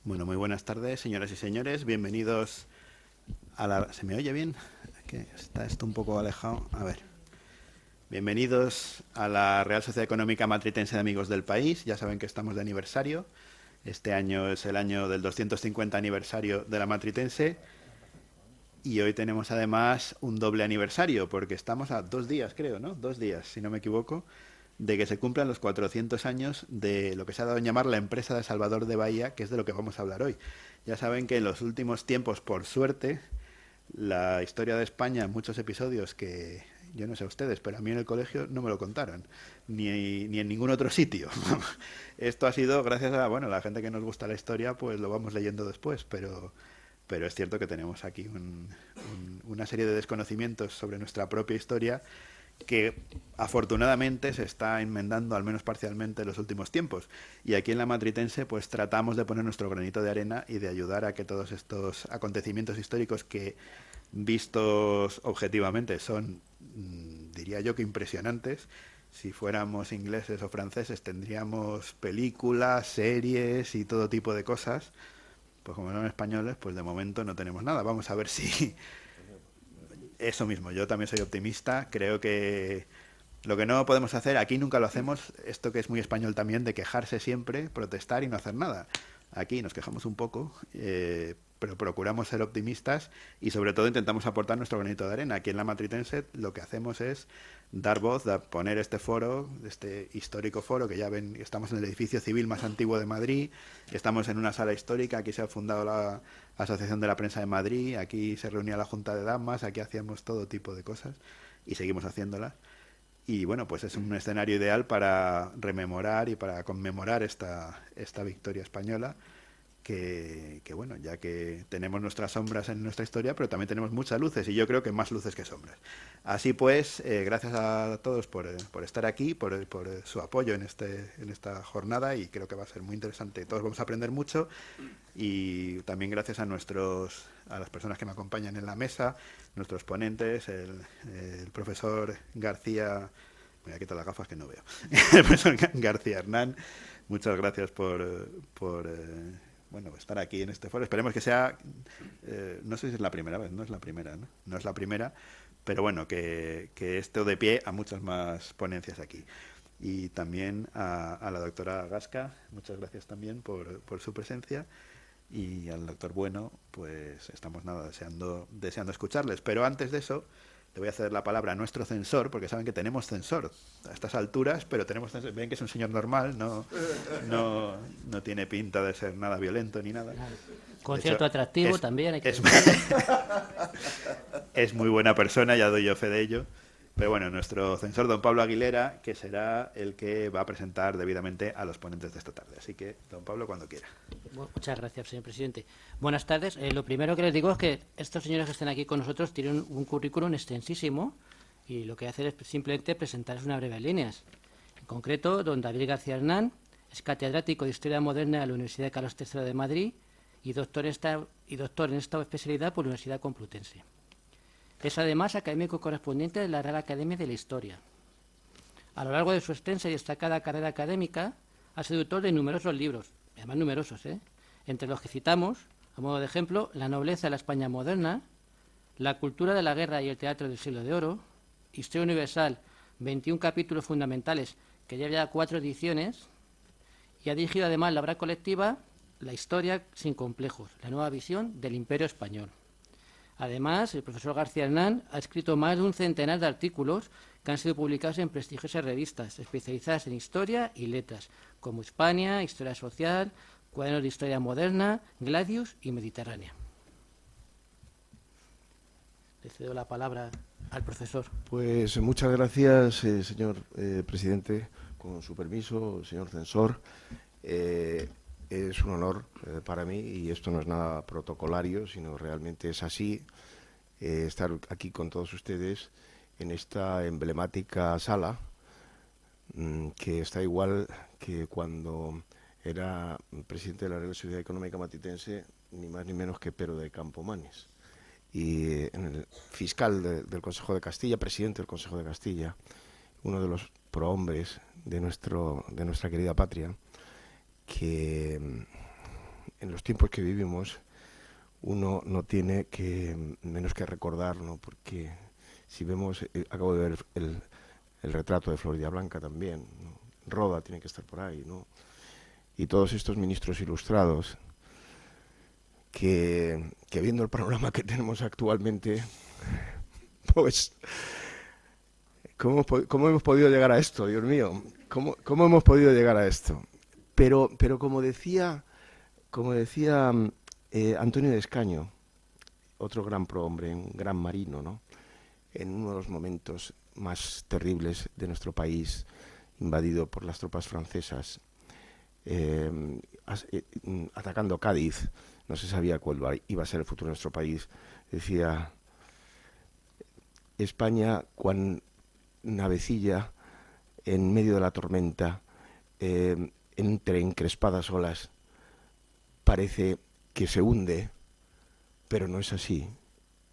Bueno, muy buenas tardes, señoras y señores. Bienvenidos a la... ¿Se me oye bien? Que está esto un poco alejado. A ver. Bienvenidos a la Real Sociedad Económica Matritense de Amigos del País. Ya saben que estamos de aniversario. Este año es el año del 250 aniversario de la Matritense. Y hoy tenemos además un doble aniversario, porque estamos a 2 días, creo, ¿no? 2 días, si no me equivoco, de que se cumplan los 400 años de lo que se ha dado en llamar la empresa de Salvador de Bahía, que es de lo que vamos a hablar hoy. Ya saben que en los últimos tiempos, por suerte, la historia de España, en muchos episodios que yo no sé a ustedes, pero a mí en el colegio no me lo contaron, ni en ningún otro sitio. Esto ha sido gracias a, bueno, la gente que nos gusta la historia, pues lo vamos leyendo después, pero es cierto que tenemos aquí una serie de desconocimientos sobre nuestra propia historia que afortunadamente se está enmendando al menos parcialmente en los últimos tiempos. Y aquí en la Matritense pues tratamos de poner nuestro granito de arena y de ayudar a que todos estos acontecimientos históricos que vistos objetivamente son, diría yo que impresionantes. Si fuéramos ingleses o franceses tendríamos películas, series y todo tipo de cosas. Pues como son españoles, pues de momento no tenemos nada. Vamos a ver si, eso mismo, yo también soy optimista. Creo que lo que no podemos hacer, aquí nunca lo hacemos, esto que es muy español también, de quejarse siempre, protestar y no hacer nada. Aquí nos quejamos un poco, pero procuramos ser optimistas y sobre todo intentamos aportar nuestro granito de arena. Aquí en la Matritense lo que hacemos es dar voz, poner este foro, este histórico foro, que ya ven, estamos en el edificio civil más antiguo de Madrid, estamos en una sala histórica, aquí se ha fundado la Asociación de la Prensa de Madrid, aquí se reunía la Junta de Damas, aquí hacíamos todo tipo de cosas y seguimos haciéndolas. Y bueno, pues es un escenario ideal para rememorar y para conmemorar esta victoria española, que bueno, ya que tenemos nuestras sombras en nuestra historia, pero también tenemos muchas luces, y yo creo que más luces que sombras. Así pues, gracias a todos por estar aquí, por su apoyo en esta jornada, y creo que va a ser muy interesante. Todos vamos a aprender mucho, y también gracias a las personas que me acompañan en la mesa, nuestros ponentes, el profesor García, me voy a quitar las gafas que no veo, el profesor García Hernán, muchas gracias por bueno, estar aquí en este foro. Esperemos que sea, no sé si es la primera vez, no es la primera, ¿no? No es la primera, pero bueno, que esto de pie a muchas más ponencias aquí. Y también a la doctora Gasca, muchas gracias también por su presencia. Y al doctor Bueno, pues estamos nada deseando escucharles. Pero antes de eso, le voy a ceder la palabra a nuestro censor, porque saben que tenemos censor a estas alturas, pero tenemos censor. Ven que es un señor normal, no tiene pinta de ser nada violento ni nada. De hecho, Concierto atractivo es, también, hay que es, decirlo. es muy buena persona, ya doy yo fe de ello. Pero bueno, nuestro censor, don Pablo Aguilera, que será el que va a presentar debidamente a los ponentes de esta tarde. Así que, don Pablo, cuando quiera. Muchas gracias, señor presidente. Buenas tardes. Lo primero que les digo es que estos señores que están aquí con nosotros tienen un currículum extensísimo y lo que hacen es simplemente presentarles unas breves líneas. En concreto, don David García Hernán es catedrático de Historia Moderna de la Universidad Carlos III de Madrid y doctor en esta especialidad por la Universidad Complutense. Es además académico correspondiente de la Real Academia de la Historia. A lo largo de su extensa y destacada carrera académica, ha sido autor de numerosos libros, además numerosos, entre los que citamos, a modo de ejemplo, La nobleza de la España moderna, La cultura de la guerra y el teatro del siglo de oro, Historia universal, 21 capítulos fundamentales, que lleva ya 4 ediciones, y ha dirigido además la obra colectiva La historia sin complejos, la nueva visión del Imperio español. Además, el profesor García Hernán ha escrito más de un centenar de artículos que han sido publicados en prestigiosas revistas especializadas en historia y letras, como Hispania, Historia Social, Cuadernos de Historia Moderna, Gladius y Mediterránea. Le cedo la palabra al profesor. Pues muchas gracias, señor presidente. Con su permiso, señor censor. Es un honor para mí, y esto no es nada protocolario, sino realmente es así, estar aquí con todos ustedes en esta emblemática sala, que está igual que cuando era presidente de la Real Sociedad Económica Matritense, ni más ni menos que Pero de Campomanes. Y en el fiscal del Consejo de Castilla, presidente del Consejo de Castilla, uno de los prohombres de nuestra querida patria, que en los tiempos que vivimos uno no tiene que menos que recordar, ¿no? Porque si vemos, acabo de ver el retrato de Florida Blanca también, ¿no? Roda tiene que estar por ahí, ¿no? Y todos estos ministros ilustrados que viendo el panorama que tenemos actualmente, pues, ¿cómo hemos podido llegar a esto, Dios mío? ¿Cómo hemos podido llegar a esto? Pero como decía Antonio de Escaño, otro gran prohombre, un gran marino, ¿no? En uno de los momentos más terribles de nuestro país, invadido por las tropas francesas, atacando Cádiz, no se sabía cuál iba a ser el futuro de nuestro país, decía: España, cuan navecilla en medio de la tormenta, entre encrespadas olas, parece que se hunde, pero no es así.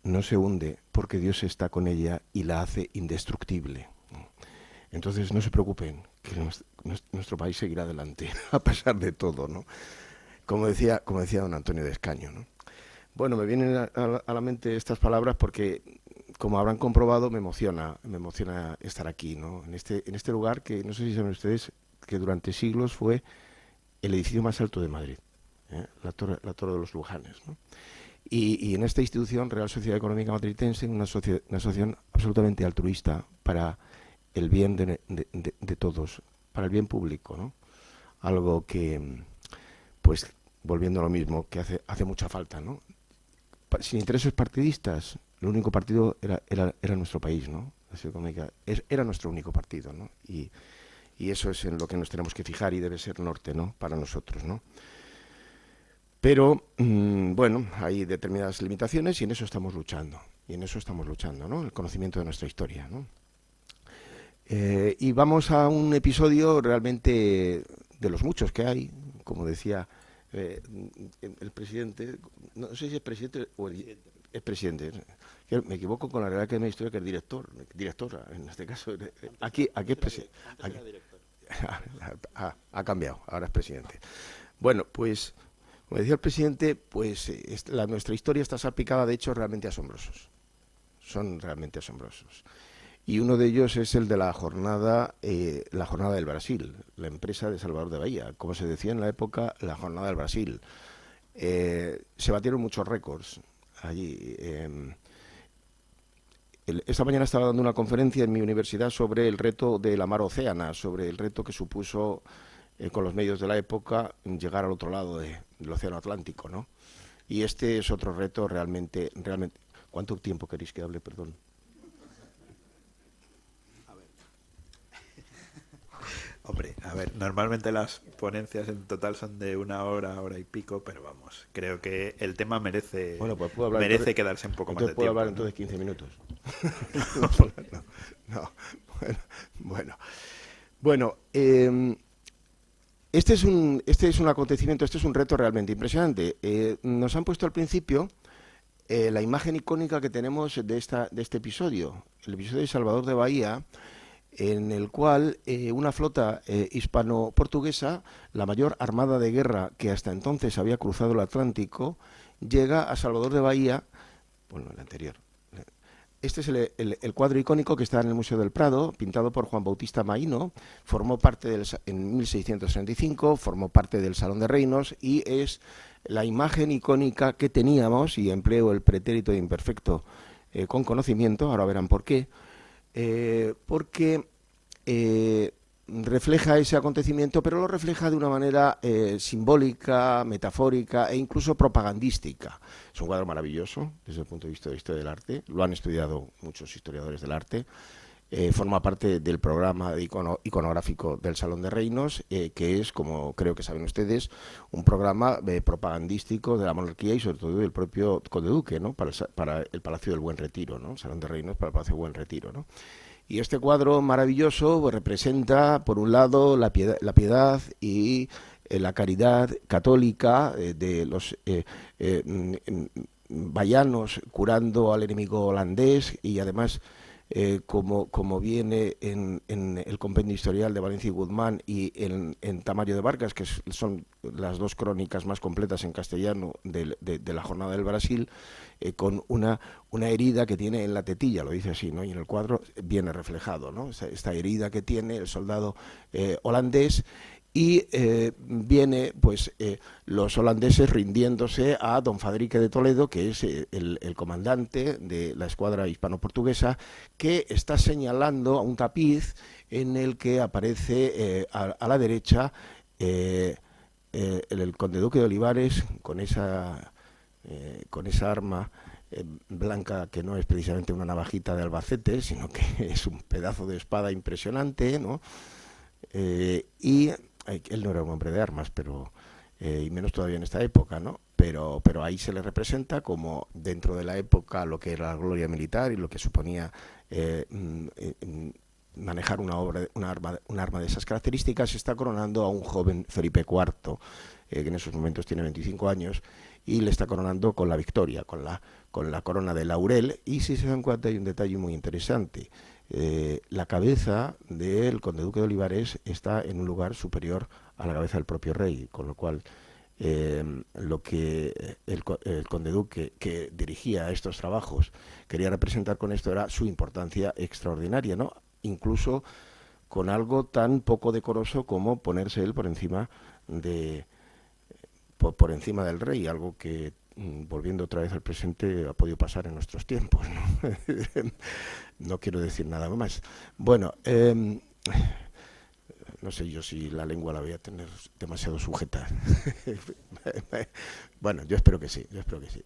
No se hunde porque Dios está con ella y la hace indestructible. Entonces no se preocupen, que nuestro país seguirá adelante a pesar de todo, ¿no? Como decía don Antonio de Escaño, ¿no? Bueno, me vienen a la mente estas palabras porque, como habrán comprobado, me emociona estar aquí, ¿no? En este lugar que, no sé si saben ustedes, que durante siglos fue el edificio más alto de Madrid, la Torre de los Lujanes, ¿no? Y en esta institución, Real Sociedad Económica Matritense, una asociación absolutamente altruista para el bien de todos, para el bien público, ¿no? Algo que, pues, volviendo a lo mismo, que hace mucha falta, ¿no? Sin intereses partidistas, el único partido era nuestro país, ¿no? La Sociedad Económica era nuestro único partido, ¿no? Y eso es en lo que nos tenemos que fijar y debe ser norte, ¿no? Para nosotros, ¿no? Pero, bueno, hay determinadas limitaciones y en eso estamos luchando. ¿No? El conocimiento de nuestra historia, ¿no? Y vamos a un episodio realmente de los muchos que hay, como decía el presidente, no sé si es presidente o es presidente. Me equivoco con la Real Academia de Historia, que es directora, en este caso. Aquí es presidente. Ha cambiado, ahora es presidente. Bueno, pues, como decía el presidente, pues nuestra historia está salpicada de hechos realmente asombrosos. Son realmente asombrosos. Y uno de ellos es el de la jornada del Brasil, la empresa de Salvador de Bahía. Como se decía en la época, la jornada del Brasil. Se batieron muchos récords allí. Esta mañana estaba dando una conferencia en mi universidad sobre el reto de la mar Océana, sobre el reto que supuso con los medios de la época llegar al otro lado del Océano Atlántico, ¿no? Y este es otro reto realmente. ¿Cuánto tiempo queréis que hable? Perdón. Hombre, a ver, normalmente las ponencias en total son de 1 hora, hora y pico, pero vamos, creo que el tema merece, bueno, pues puedo hablar merece quedarse un poco más de tiempo. ¿Puedo hablar ¿no? entonces 15 minutos? No. Bueno, este es un acontecimiento, este es un reto realmente impresionante. Nos han puesto al principio la imagen icónica que tenemos de este episodio, el episodio de Salvador de Bahía, en el cual una flota hispano-portuguesa, la mayor armada de guerra que hasta entonces había cruzado el Atlántico, llega a Salvador de Bahía, bueno, el anterior. Este es el cuadro icónico que está en el Museo del Prado, pintado por Juan Bautista Maíno, formó parte en 1665, formó parte del Salón de Reinos y es la imagen icónica que teníamos, y empleo el pretérito de imperfecto con conocimiento, ahora verán por qué, porque refleja ese acontecimiento, pero lo refleja de una manera simbólica, metafórica e incluso propagandística. Es un cuadro maravilloso desde el punto de vista de la historia del arte, lo han estudiado muchos historiadores del arte, forma parte del programa iconográfico del Salón de Reinos, que es, como creo que saben ustedes, un programa propagandístico de la monarquía y sobre todo del propio Conde Duque, ¿no? Para el Palacio del Buen Retiro, ¿no? Salón de Reinos para el Palacio del Buen Retiro, ¿no? Y este cuadro maravilloso pues, representa, por un lado, la piedad y la caridad católica de los bahianos curando al enemigo holandés y además como viene en el Compendio Historial de Valencia y Guzmán y en Tamayo de Vargas, que son las dos crónicas más completas en castellano de la Jornada del Brasil, con una herida que tiene en la tetilla, lo dice así, ¿no? Y en el cuadro viene reflejado, ¿no? Esta herida que tiene el soldado holandés. Y viene los holandeses rindiéndose a don Fadrique de Toledo, que es el comandante de la escuadra hispano-portuguesa, que está señalando a un tapiz en el que aparece a la derecha el conde duque de Olivares con esa arma blanca, que no es precisamente una navajita de Albacete, sino que es un pedazo de espada impresionante, ¿no? Y él no era un hombre de armas, pero y menos todavía en esta época, ¿no? Pero ahí se le representa como, dentro de la época, lo que era la gloria militar y lo que suponía manejar un arma de esas características. Se está coronando a un joven Felipe IV, que en esos momentos tiene 25 años, y le está coronando con la victoria, con la corona de laurel. Y si se dan cuenta, hay un detalle muy interesante. La cabeza del conde duque de Olivares está en un lugar superior a la cabeza del propio rey, con lo cual lo que el conde duque, que dirigía estos trabajos, quería representar con esto era su importancia extraordinaria, ¿no? Incluso con algo tan poco decoroso como ponerse él por encima del rey, algo que, volviendo otra vez al presente, ha podido pasar en nuestros tiempos, ¿no? No quiero decir nada más. Bueno, no sé yo si la lengua la voy a tener demasiado sujeta. Bueno, yo espero que sí,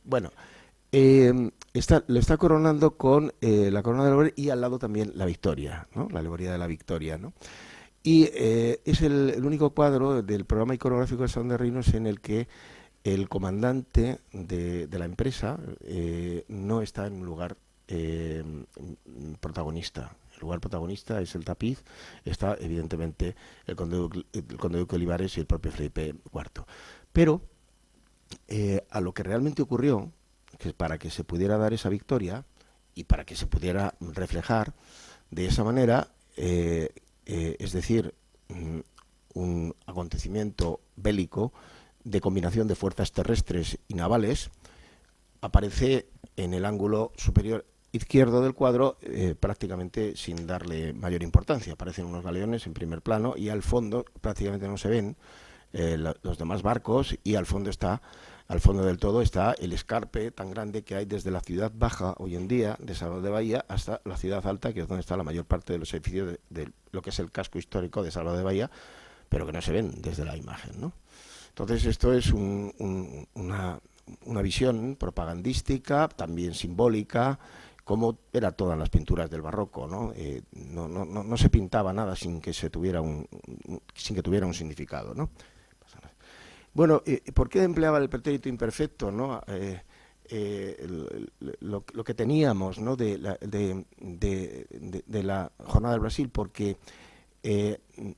Bueno, le está coronando con la corona de laurel y al lado también la victoria, ¿no? La alegoría de la victoria, ¿no? Y es el único cuadro del programa iconográfico de Salón de Reinos en el que el comandante de la empresa no está en un lugar protagonista. El lugar protagonista es el tapiz, está evidentemente el conde duque Olivares y el propio Felipe IV. Pero a lo que realmente ocurrió, que para que se pudiera dar esa victoria y para que se pudiera reflejar de esa manera, es decir, un acontecimiento bélico de combinación de fuerzas terrestres y navales, aparece en el ángulo superior izquierdo del cuadro, prácticamente sin darle mayor importancia. Aparecen unos galeones en primer plano y al fondo prácticamente no se ven los demás barcos, y al fondo del todo está el escarpe tan grande que hay desde la ciudad baja hoy en día de Salvador de Bahía hasta la ciudad alta, que es donde está la mayor parte de los edificios de lo que es el casco histórico de Salvador de Bahía, pero que no se ven desde la imagen, ¿no? Entonces esto es una visión propagandística, también simbólica, como era todas las pinturas del barroco, ¿no? No se pintaba nada sin que tuviera un significado, ¿no? Bueno, ¿por qué empleaba el pretérito imperfecto, ¿no? Lo que teníamos, ¿no? de la Jornada del Brasil, porque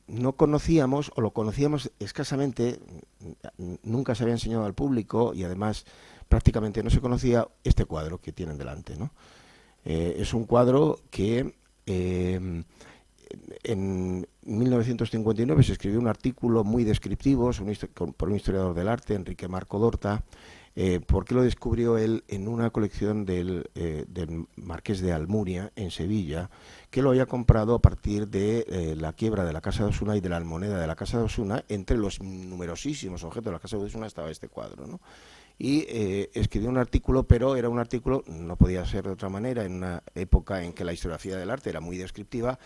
no conocíamos, o lo conocíamos escasamente, nunca se había enseñado al público y además prácticamente no se conocía este cuadro que tienen delante, ¿no? Es un cuadro que en 1959 se escribió un artículo muy descriptivo por un historiador del arte, Enrique Marco Dorta, porque lo descubrió él en una colección del Marqués de Almunia, en Sevilla, que lo había comprado a partir de la quiebra de la Casa de Osuna y de la almoneda de la Casa de Osuna. Entre los numerosísimos objetos de la Casa de Osuna estaba este cuadro, ¿no? Y escribió un artículo, pero era un artículo, no podía ser de otra manera, en una época en que la historiografía del arte era muy descriptiva,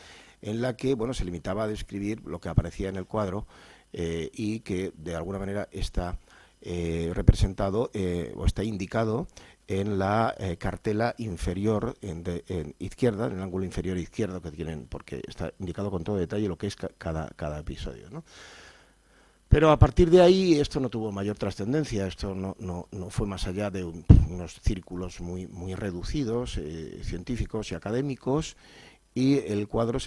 en la que, bueno, se limitaba a describir lo que aparecía en el cuadro y que de alguna manera está representado o está indicado en la cartela inferior en izquierda, en el ángulo inferior izquierdo que tienen, porque está indicado con todo detalle lo que es cada episodio, ¿no? Pero a partir de ahí esto no tuvo mayor trascendencia, esto no fue más allá de unos círculos muy reducidos, científicos y académicos, y el cuadro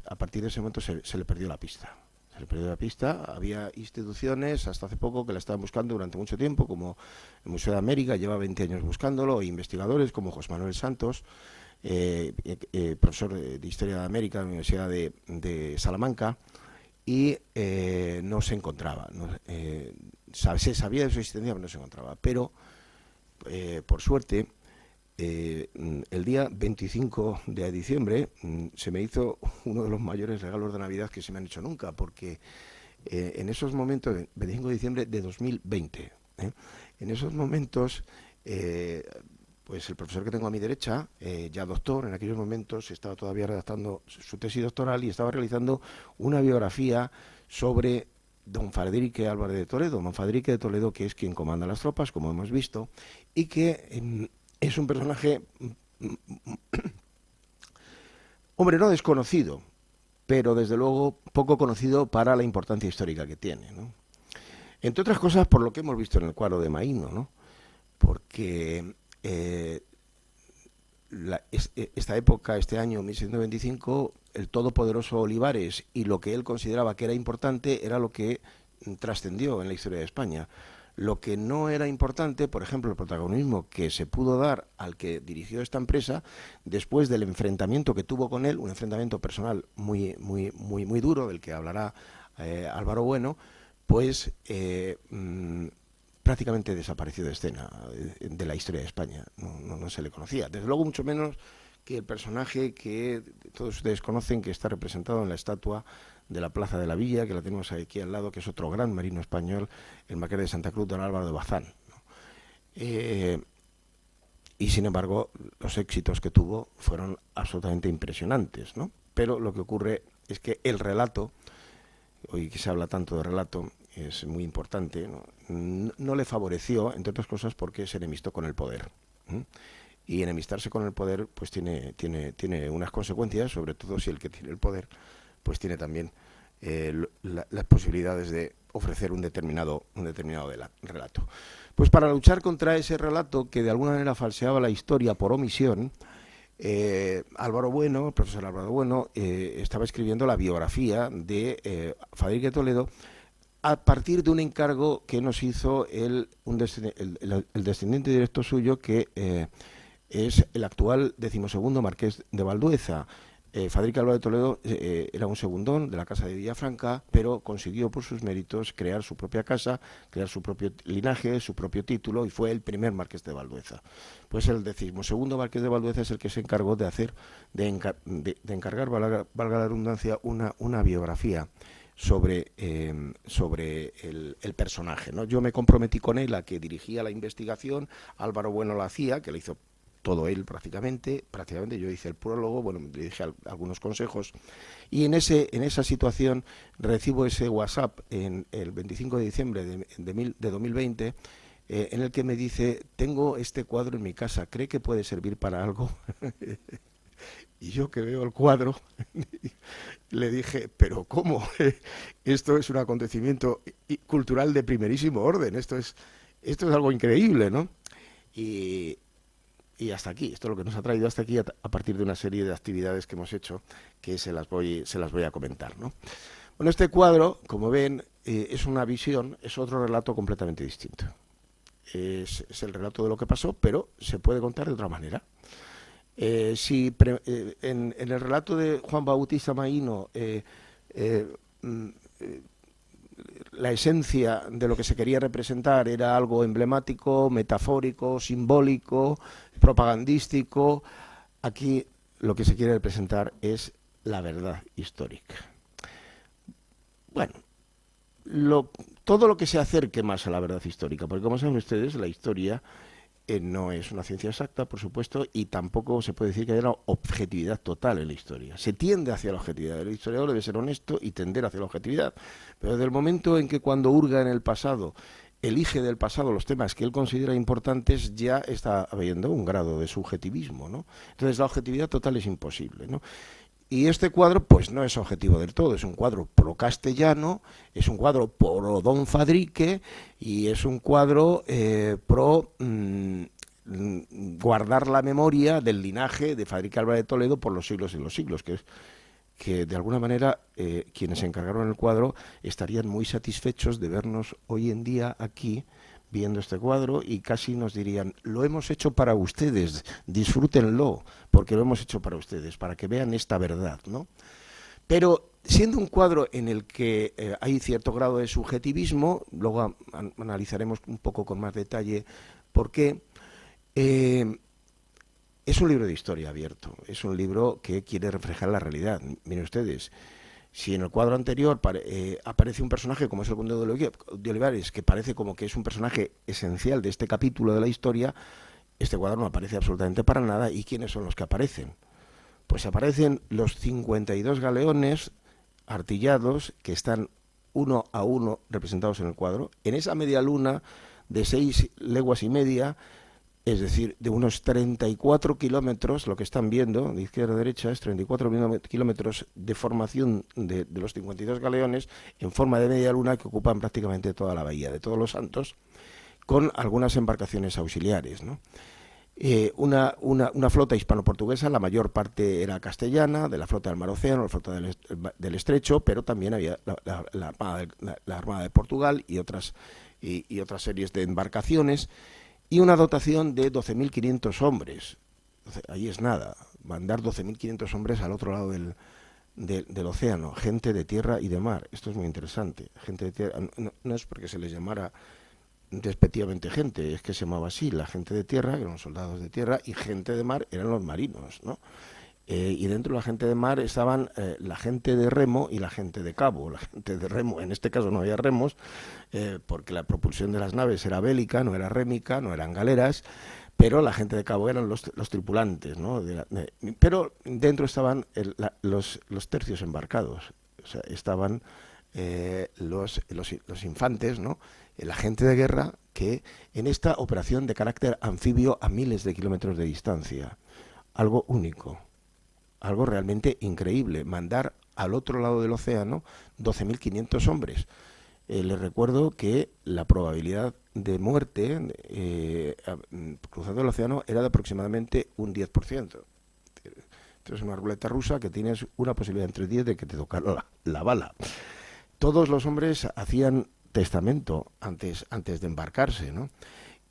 a partir de ese momento se le perdió la pista. Se le perdió la pista. Había instituciones hasta hace poco que la estaban buscando durante mucho tiempo, como el Museo de América, lleva 20 años buscándolo, e investigadores como José Manuel Santos, profesor de Historia de América de la Universidad de Salamanca, y no se encontraba. Se sabía de su existencia, pero no se encontraba. Pero, por suerte, el día 25 de diciembre se me hizo uno de los mayores regalos de Navidad que se me han hecho nunca, porque en esos momentos, 25 de diciembre de 2020, en esos momentos, pues el profesor que tengo a mi derecha, ya doctor, en aquellos momentos estaba todavía redactando su tesis doctoral y estaba realizando una biografía sobre don Fadrique Álvarez de Toledo, don Fadrique de Toledo, que es quien comanda las tropas, como hemos visto, y que es un personaje, hombre, no desconocido, pero desde luego poco conocido para la importancia histórica que tiene, ¿no? Entre otras cosas por lo que hemos visto en el cuadro de Maíno, ¿no? Porque esta época, este año 1625, el todopoderoso Olivares y lo que él consideraba que era importante era lo que trascendió en la historia de España. Lo que no era importante, por ejemplo, el protagonismo que se pudo dar al que dirigió esta empresa después del enfrentamiento que tuvo con él, un enfrentamiento personal muy duro, del que hablará Álvaro Bueno, pues prácticamente desapareció de escena de la historia de España. No se le conocía. Desde luego, mucho menos que el personaje que todos ustedes conocen, que está representado en la estatua de la Plaza de la Villa, que la tenemos aquí al lado, que es otro gran marino español, el Marqués de Santa Cruz, don Álvaro de Bazán, ¿no? Y sin embargo, los éxitos que tuvo fueron absolutamente impresionantes, ¿no? Pero lo que ocurre es que el relato, hoy que se habla tanto de relato, es muy importante, no le favoreció, entre otras cosas, porque se enemistó con el poder. Y enemistarse con el poder pues tiene unas consecuencias, sobre todo si el que tiene el poder pues tiene también las posibilidades de ofrecer un determinado relato. Pues para luchar contra ese relato que de alguna manera falseaba la historia por omisión, Álvaro Bueno, el profesor Álvaro Bueno, estaba escribiendo la biografía de Fadrique de Toledo a partir de un encargo que nos hizo el descendiente directo suyo, que es el actual 12º Marqués de Valdueza. Fadrique Álvarez de Toledo era un segundón de la casa de Villafranca, pero consiguió por sus méritos crear su propia casa, crear su propio linaje, su propio título, y fue el primer Marqués de Valdueza. Pues el 12º Marqués de Valdueza es el que se encargó de encargar, valga la redundancia, una biografía sobre el personaje, ¿no? Yo me comprometí con él a que dirigía la investigación, Álvaro Bueno la hacía, que le hizo todo él prácticamente yo hice el prólogo, bueno, le dije algunos consejos, y en esa situación recibo ese WhatsApp en el 25 de diciembre de 2020, en el que me dice: tengo este cuadro en mi casa, ¿cree que puede servir para algo? Y yo, que veo el cuadro, le dije: ¿pero cómo? Esto es un acontecimiento cultural de primerísimo orden, esto es algo increíble, ¿no? Y hasta aquí, esto es lo que nos ha traído hasta aquí a partir de una serie de actividades que hemos hecho, que se las voy a comentar, ¿no? Bueno, este cuadro, como ven, es una visión, es otro relato completamente distinto. Es el relato de lo que pasó, pero se puede contar de otra manera. En el relato de Juan Bautista Maíno, la esencia de lo que se quería representar era algo emblemático, metafórico, simbólico, propagandístico. Aquí lo que se quiere representar es la verdad histórica. Bueno, todo lo que se acerque más a la verdad histórica, porque como saben ustedes, la historia no es una ciencia exacta, por supuesto, y tampoco se puede decir que haya una objetividad total en la historia. Se tiende hacia la objetividad. El historiador debe ser honesto y tender hacia la objetividad. Pero desde el momento en que, cuando hurga en el pasado, elige del pasado los temas que él considera importantes, ya está habiendo un grado de subjetivismo, ¿no? Entonces la objetividad total es imposible, ¿no? Y este cuadro pues no es objetivo del todo, es un cuadro pro castellano, es un cuadro pro don Fadrique y es un cuadro pro guardar la memoria del linaje de Fadrique Álvarez de Toledo por los siglos y los siglos, que de alguna manera quienes se encargaron el cuadro estarían muy satisfechos de vernos hoy en día aquí viendo este cuadro y casi nos dirían, lo hemos hecho para ustedes, disfrútenlo, porque lo hemos hecho para ustedes, para que vean esta verdad, ¿no? Pero siendo un cuadro en el que hay cierto grado de subjetivismo, luego analizaremos un poco con más detalle por qué, es un libro de historia abierto, es un libro que quiere reflejar la realidad. Miren ustedes, si en el cuadro anterior aparece un personaje como es el Conde de Olivares, que parece como que es un personaje esencial de este capítulo de la historia, este cuadro no aparece absolutamente para nada. ¿Y quiénes son los que aparecen? Pues aparecen los 52 galeones artillados que están uno a uno representados en el cuadro, en esa media luna de 6 leguas y media, es decir, de unos 34 kilómetros, lo que están viendo, de izquierda a derecha, es 34 kilómetros de formación de los 52 galeones en forma de media luna que ocupan prácticamente toda la bahía de Todos los Santos, con algunas embarcaciones auxiliares, ¿no? Una flota hispano-portuguesa, la mayor parte era castellana, de la flota del Mar Océano, la flota del Estrecho, pero también había la Armada de Portugal y otras series de embarcaciones, y una dotación de 12.500 hombres. Ahí es nada, mandar 12.500 hombres al otro lado del océano, gente de tierra y de mar. Esto es muy interesante. Gente de tierra, no es porque se les llamara despectivamente gente, es que se llamaba así. La gente de tierra eran los soldados de tierra y gente de mar eran los marinos, ¿no? Y dentro de la gente de mar estaban la gente de remo y la gente de cabo. La gente de remo, en este caso no había remos, porque la propulsión de las naves era bélica, no era rémica, no eran galeras, pero la gente de cabo eran los tripulantes, ¿no? Pero dentro estaban los tercios embarcados, o sea, estaban los infantes, ¿no? La gente de guerra que en esta operación de carácter anfibio a miles de kilómetros de distancia, algo único. Algo realmente increíble, mandar al otro lado del océano 12.500 hombres. Les recuerdo que la probabilidad de muerte cruzando el océano era de aproximadamente un 10%. Esto es una ruleta rusa que tienes una posibilidad entre 10 de que te tocara la bala. Todos los hombres hacían testamento antes de embarcarse, ¿no?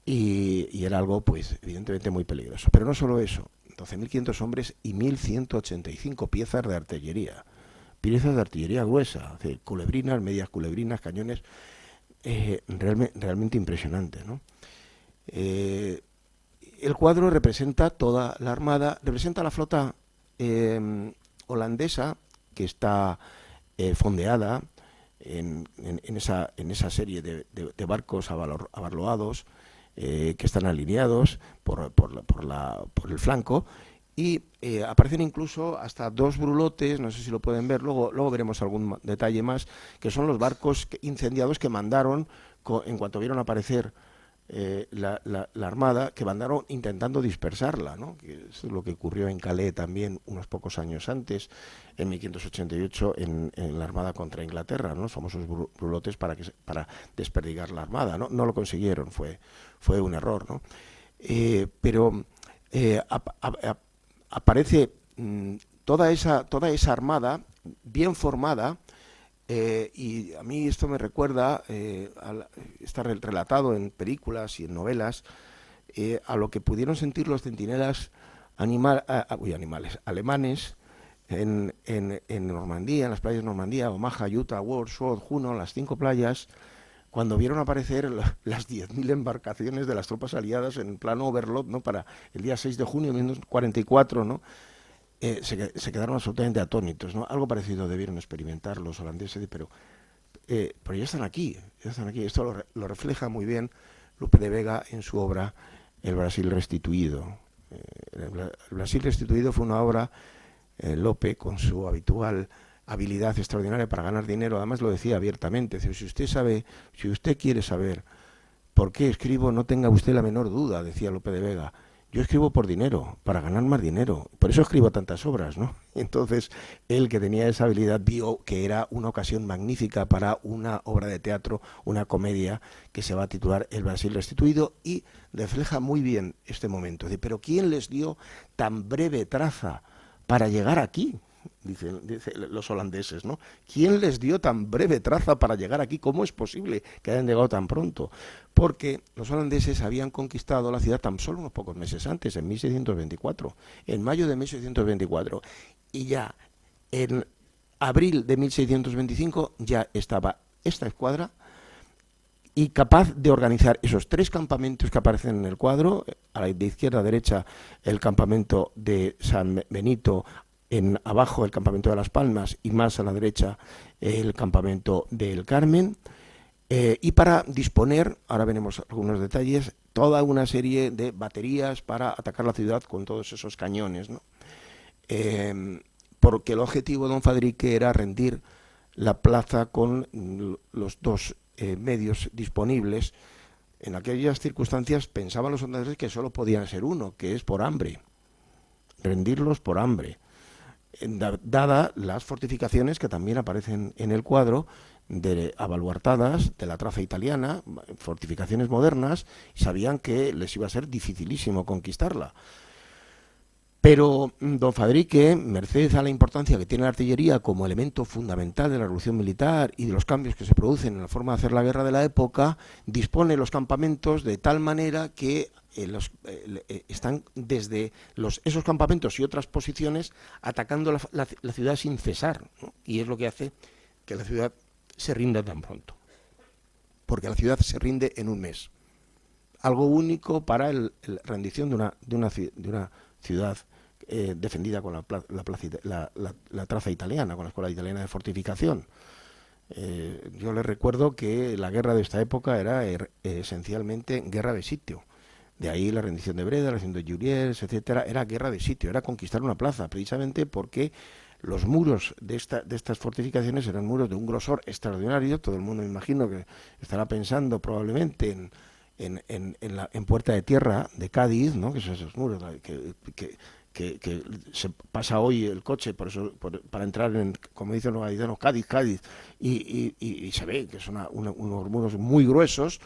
Y era algo, pues, evidentemente muy peligroso. Pero no solo eso. 12.500 hombres y 1.185 piezas de artillería. Piezas de artillería gruesa, culebrinas, medias culebrinas, cañones. Realmente impresionante, ¿no? El cuadro representa toda la armada, representa la flota holandesa que está fondeada en esa serie de barcos abarloados, que están alineados por el flanco, y aparecen incluso hasta 2 brulotes, no sé si lo pueden ver, luego veremos algún detalle más, que son los barcos incendiados que mandaron, en cuanto vieron aparecer la armada, que mandaron intentando dispersarla, ¿no? Que es lo que ocurrió en Calais también unos pocos años antes, en 1588, en la armada contra Inglaterra, ¿no? Los famosos brulotes para desperdigar la armada, ¿no? No lo consiguieron, fue un error, ¿no? Pero aparece toda esa armada bien formada. Y a mí esto me recuerda, está relatado en películas y en novelas, a lo que pudieron sentir los centinelas alemanes en Normandía, en las playas de Normandía, Omaha, Utah, Wordsworth, Juno, las 5 playas, cuando vieron aparecer las 10.000 embarcaciones de las tropas aliadas en plano overlord, ¿no? Para el día 6 de junio de 1944, ¿no? Se quedaron absolutamente atónitos, ¿no? Algo parecido debieron experimentar los holandeses, pero ya están aquí. Esto lo refleja muy bien Lope de Vega en su obra El Brasil restituido. El Brasil restituido fue una obra, Lope, con su habitual habilidad extraordinaria para ganar dinero, además lo decía abiertamente, si usted quiere saber por qué escribo, no tenga usted la menor duda, decía Lope de Vega. Yo escribo por dinero, para ganar más dinero. Por eso escribo tantas obras, ¿no? Entonces, él, que tenía esa habilidad, vio que era una ocasión magnífica para una obra de teatro, una comedia que se va a titular El Brasil restituido, y refleja muy bien este momento. Pero ¿quién les dio tan breve traza para llegar aquí? dicen los holandeses, ¿no? ¿Quién les dio tan breve traza para llegar aquí? ¿Cómo es posible que hayan llegado tan pronto? Porque los holandeses habían conquistado la ciudad tan solo unos pocos meses antes, en 1624, en mayo de 1624, y ya en abril de 1625 ya estaba esta escuadra y capaz de organizar esos 3 campamentos que aparecen en el cuadro, de izquierda a derecha el campamento de San Benito, en abajo el campamento de Las Palmas y más a la derecha el campamento del Carmen, y para disponer, ahora veremos algunos detalles, toda una serie de baterías para atacar la ciudad con todos esos cañones, ¿no? Porque el objetivo de don Fadrique era rendir la plaza con los 2 medios disponibles. En aquellas circunstancias pensaban los holandeses que solo podían ser uno, que es por hambre, rendirlos por hambre, dada las fortificaciones que también aparecen en el cuadro, abaluartadas de la traza italiana, fortificaciones modernas, y sabían que les iba a ser dificilísimo conquistarla. Pero don Fadrique, merced a la importancia que tiene la artillería como elemento fundamental de la revolución militar y de los cambios que se producen en la forma de hacer la guerra de la época, dispone los campamentos de tal manera que están desde esos campamentos y otras posiciones atacando la ciudad sin cesar, ¿no? Y es lo que hace que la ciudad se rinda tan pronto, porque la ciudad se rinde en un mes. Algo único para la rendición de una ciudad defendida con la traza italiana, con la escuela italiana de fortificación. Yo les recuerdo que la guerra de esta época era esencialmente guerra de sitio. De ahí la rendición de Breda, la rendición de Juriers, etcétera, era guerra de sitio, era conquistar una plaza, precisamente porque los muros de estas fortificaciones eran muros de un grosor extraordinario. Todo el mundo, me imagino, que estará pensando probablemente en Puerta de Tierra de Cádiz, ¿no? Que son esos muros que se pasa hoy el coche para entrar en, como dicen los gaditanos, Cádiz, y se ve que son unos muros muy gruesos,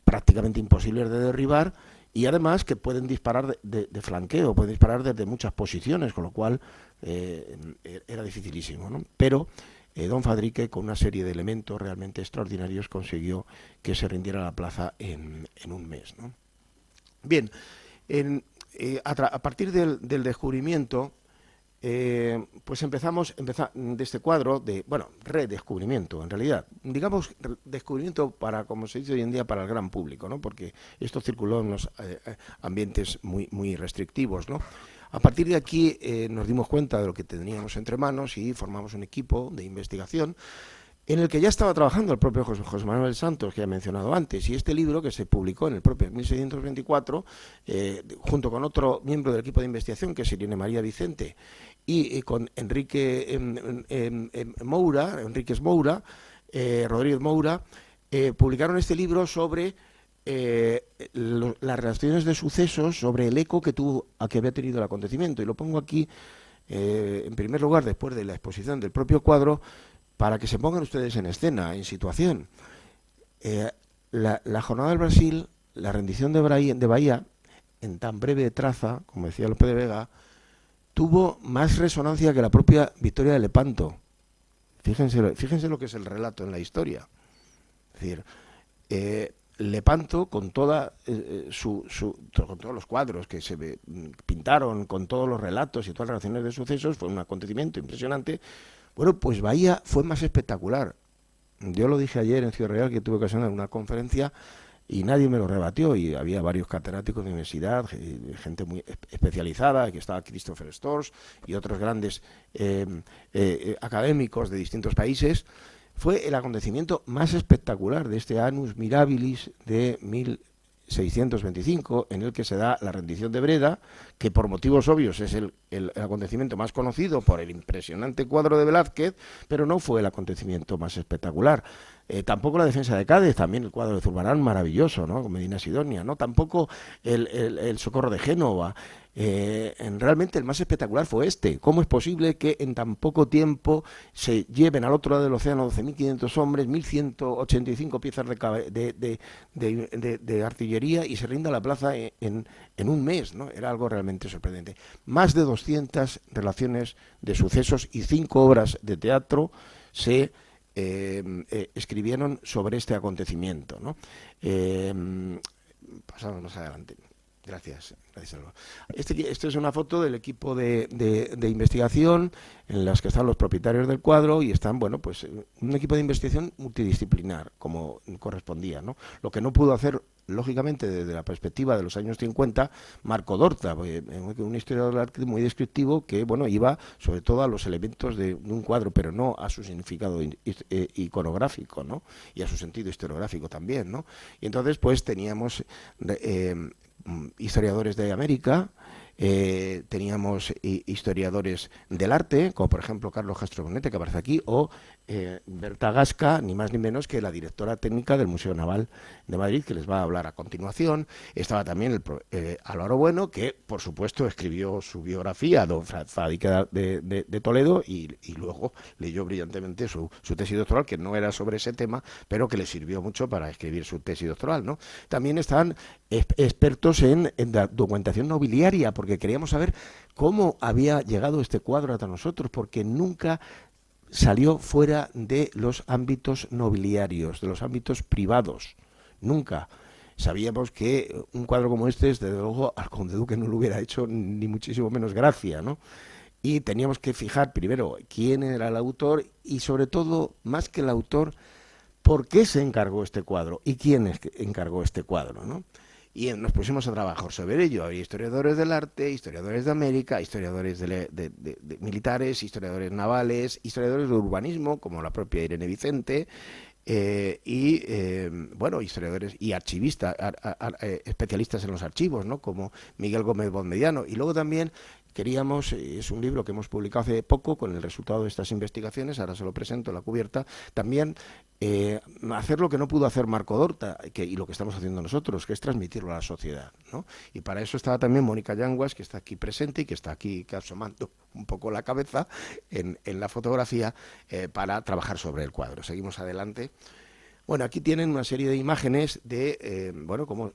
prácticamente imposibles de derribar, y además que pueden disparar de flanqueo, pueden disparar desde muchas posiciones, con lo cual era dificilísimo, ¿no? Pero don Fadrique, con una serie de elementos realmente extraordinarios, consiguió que se rindiera la plaza en un mes, ¿no? Bien, a partir del descubrimiento, pues empezamos de este cuadro redescubrimiento, en realidad, digamos descubrimiento para, como se dice hoy en día, para el gran público, ¿no? Porque esto circuló en los ambientes muy restrictivos, ¿no? A partir de aquí nos dimos cuenta de lo que teníamos entre manos y formamos un equipo de investigación en el que ya estaba trabajando el propio José Manuel Santos, que he mencionado antes, y este libro, que se publicó en el propio 1624, junto con otro miembro del equipo de investigación, que es Irene María Vicente, y con Enríquez Moura, Rodríguez Moura, publicaron este libro sobre las relaciones de sucesos, sobre el eco que había tenido el acontecimiento. Y lo pongo aquí, en primer lugar, después de la exposición del propio cuadro, para que se pongan ustedes en escena, en situación. La jornada del Brasil, la rendición de Bahía, en tan breve traza, como decía Lope de Vega, tuvo más resonancia que la propia victoria de Lepanto. Fíjense lo que es el relato en la historia. Es decir, Lepanto, con con todos los cuadros que se pintaron, con todos los relatos y todas las relaciones de sucesos, fue un acontecimiento impresionante. Bueno, pues Bahía fue más espectacular. Yo lo dije ayer en Ciudad Real, que tuve ocasión de una conferencia, y nadie me lo rebatió, y había varios catedráticos de universidad, gente muy especializada, que estaba Christopher Storrs y otros grandes académicos de distintos países. Fue el acontecimiento más espectacular de este Annus Mirabilis de 1625, en el que se da la rendición de Breda, que por motivos obvios es el acontecimiento más conocido por el impresionante cuadro de Velázquez, pero no fue el acontecimiento más espectacular. Tampoco la defensa de Cádiz, también el cuadro de Zurbarán, maravilloso, ¿no? Con Medina Sidonia, ¿no? Tampoco el Socorro de Génova. Realmente el más espectacular fue este. ¿Cómo es posible que en tan poco tiempo se lleven al otro lado del océano 12.500 hombres, 1.185 piezas de artillería y se rinda la plaza en un mes, ¿no? Era algo realmente sorprendente. Más de 200 relaciones de sucesos y 5 obras de teatro se escribieron sobre este acontecimiento, ¿no? Pasamos más adelante. Gracias, Alba. Esto es una foto del equipo de investigación en las que están los propietarios del cuadro y están, bueno, pues un equipo de investigación multidisciplinar, como correspondía, ¿no? Lo que no pudo hacer, lógicamente, desde la perspectiva de los años 50, Marco Dorta, un historiador del arte muy descriptivo que, bueno, iba sobre todo a los elementos de un cuadro, pero no a su significado iconográfico, ¿no? Y a su sentido historiográfico también, ¿no? Y entonces, pues, teníamos historiadores de América, teníamos historiadores del arte, como por ejemplo Carlos Castro Bonete, que aparece aquí, o Berta Gasca, ni más ni menos que la directora técnica del Museo Naval de Madrid, que les va a hablar a continuación. Estaba también Álvaro Bueno, que por supuesto escribió su biografía, don Fadique de Toledo, y luego leyó brillantemente su tesis doctoral, que no era sobre ese tema, pero que le sirvió mucho para escribir su tesis doctoral, ¿no? También están expertos en la documentación nobiliaria, porque queríamos saber cómo había llegado este cuadro hasta nosotros, porque nunca salió fuera de los ámbitos nobiliarios, de los ámbitos privados. Nunca. Sabíamos que un cuadro como este, desde luego, al conde duque no le hubiera hecho ni muchísimo menos gracia, ¿no? Y teníamos que fijar primero quién era el autor y, sobre todo, más que el autor, por qué se encargó este cuadro y quién encargó este cuadro, ¿no? Y nos pusimos a trabajar sobre ello. Había historiadores del arte, historiadores de América, historiadores de militares, historiadores navales, historiadores de urbanismo, como la propia Irene Vicente, bueno, historiadores y archivistas, especialistas en los archivos, ¿no? Como Miguel Gómez Bonmediano. Y luego también queríamos, es un libro que hemos publicado hace poco con el resultado de estas investigaciones, ahora se lo presento en la cubierta, también hacer lo que no pudo hacer Marco Dorta y lo que estamos haciendo nosotros, que es transmitirlo a la sociedad, ¿no? Y para eso estaba también Mónica Yanguas, que está aquí presente y que está aquí asomando un poco la cabeza en la fotografía para trabajar sobre el cuadro. Seguimos adelante. Bueno, aquí tienen una serie de imágenes de, bueno, como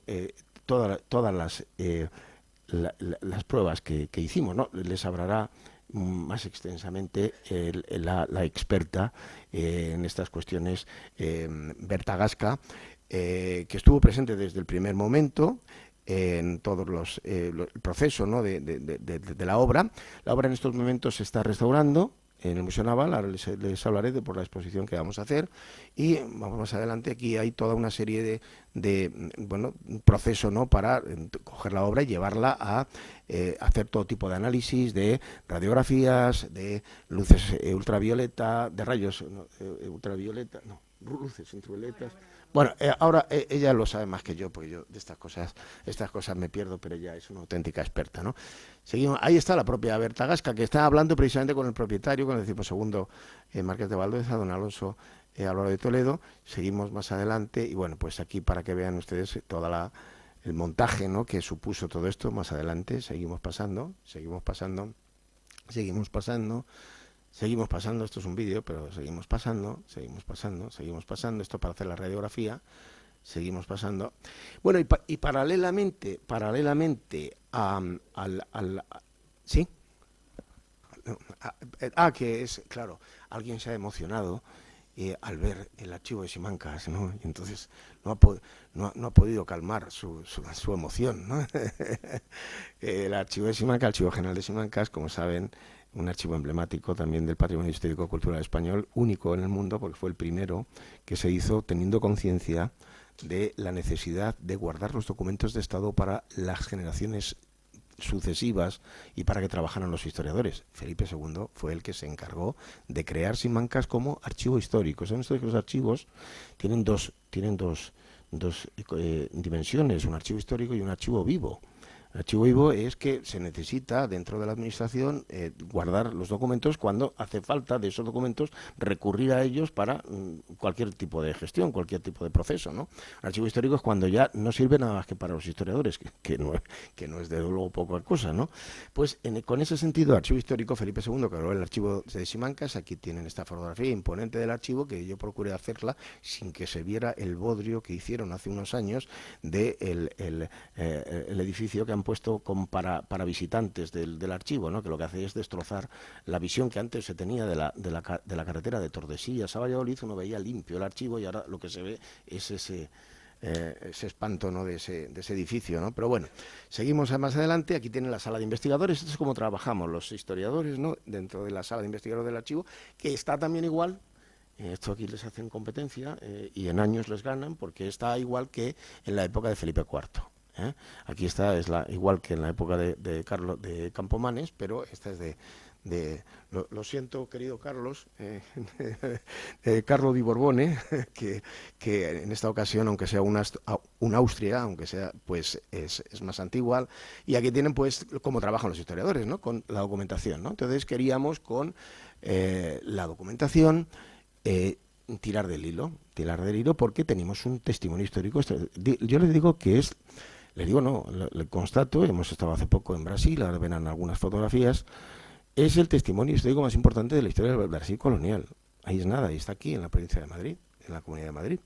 todas las pruebas que hicimos, ¿no? Les hablará más extensamente la experta en estas cuestiones, Berta Gasca, que estuvo presente desde el primer momento en todos el proceso, ¿no? de la obra. La obra en estos momentos se está restaurando en el Museo Naval. Ahora les hablaré por la exposición que vamos a hacer, y vamos más adelante. Aquí hay toda una serie bueno, un proceso, ¿no? Para coger la obra y llevarla a hacer todo tipo de análisis de radiografías, de luces ultravioleta, de rayos ultravioleta, no, luces ultravioletas. Bueno, ahora ella lo sabe más que yo, porque yo de estas cosas me pierdo, pero ella es una auténtica experta, ¿no? Seguimos. Ahí está la propia Berta Gasca, que está hablando precisamente con el propietario, con el 12º Marqués de Valdueza, don Alonso Álvaro de Toledo. Seguimos más adelante y, bueno, pues aquí para que vean ustedes todo el montaje, ¿no? Que supuso todo esto. Más adelante seguimos pasando. Esto es un vídeo, pero seguimos pasando. Esto para hacer la radiografía. Seguimos pasando. Bueno, y paralelamente ¿sí? Que es, claro, alguien se ha emocionado al ver el archivo de Simancas, ¿no? Y entonces no ha podido calmar su emoción, ¿no? El archivo de Simancas, el Archivo General de Simancas, como saben, un archivo emblemático también del patrimonio histórico cultural español, único en el mundo, porque fue el primero que se hizo teniendo conciencia de la necesidad de guardar los documentos de Estado para las generaciones sucesivas y para que trabajaran los historiadores. Felipe II fue el que se encargó de crear Simancas como archivo histórico. Saben ustedes que los archivos tienen dos dimensiones, un archivo histórico y un archivo vivo. El archivo vivo es que se necesita dentro de la administración guardar los documentos cuando hace falta de esos documentos, recurrir a ellos para cualquier tipo de gestión, cualquier tipo de proceso, ¿no? El archivo histórico es cuando ya no sirve nada más que para los historiadores, que no es de luego poca cosa, ¿no? Pues con ese sentido, el archivo histórico, Felipe II creó el archivo de Simancas. Aquí tienen esta fotografía imponente del archivo, que yo procuré hacerla sin que se viera el bodrio que hicieron hace unos años del el edificio que han puesto para visitantes del archivo, ¿no? Que lo que hace es destrozar la visión que antes se tenía de la carretera de Tordesillas a Valladolid. Uno veía limpio el archivo y ahora lo que se ve es ese espanto, ¿no? de ese edificio, ¿no? Pero bueno, seguimos más adelante. Aquí tienen la sala de investigadores. Esto es como trabajamos los historiadores, ¿no? Dentro de la sala de investigadores del archivo, que está también igual. Esto aquí les hacen competencia y en años les ganan, porque está igual que en la época de Felipe IV. Aquí está, igual que en la época de Carlos de Campomanes, pero esta es lo siento, querido Carlos, Carlo di Borbone, que en esta ocasión, aunque sea una Austria, aunque sea, pues es más antigua. Y aquí tienen, pues, cómo trabajan los historiadores, ¿no? Con la documentación, ¿no? Entonces queríamos con la documentación tirar del hilo, porque tenemos un testimonio histórico. Yo les digo que es... Les digo, no, le constato, hemos estado hace poco en Brasil, ahora verán algunas fotografías, es el testimonio histórico más importante de la historia del Brasil colonial. Ahí es nada, ahí está aquí, en la provincia de Madrid, en la Comunidad de Madrid.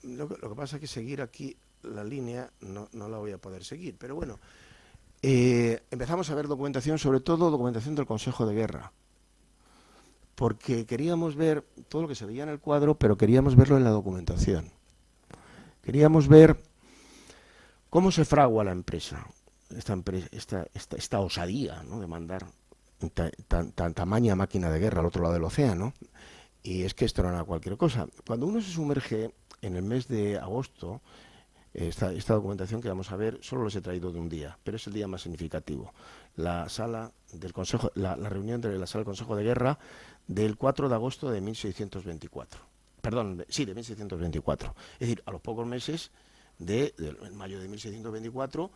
Lo que pasa es que seguir aquí la línea no la voy a poder seguir, pero bueno, empezamos a ver documentación, sobre todo documentación del Consejo de Guerra, porque queríamos ver todo lo que se veía en el cuadro, pero queríamos verlo en la documentación. Queríamos ver cómo se fragua la empresa, esta osadía, ¿no? De mandar tamaña máquina de guerra al otro lado del océano. Y es que esto no era cualquier cosa. Cuando uno se sumerge en el mes de agosto, esta documentación que vamos a ver solo los he traído de un día, pero es el día más significativo. La sala del Consejo, la reunión de la sala del Consejo de Guerra del 4 de agosto de 1624. Perdón, sí, de 1624. Es decir, a los pocos meses en mayo de 1624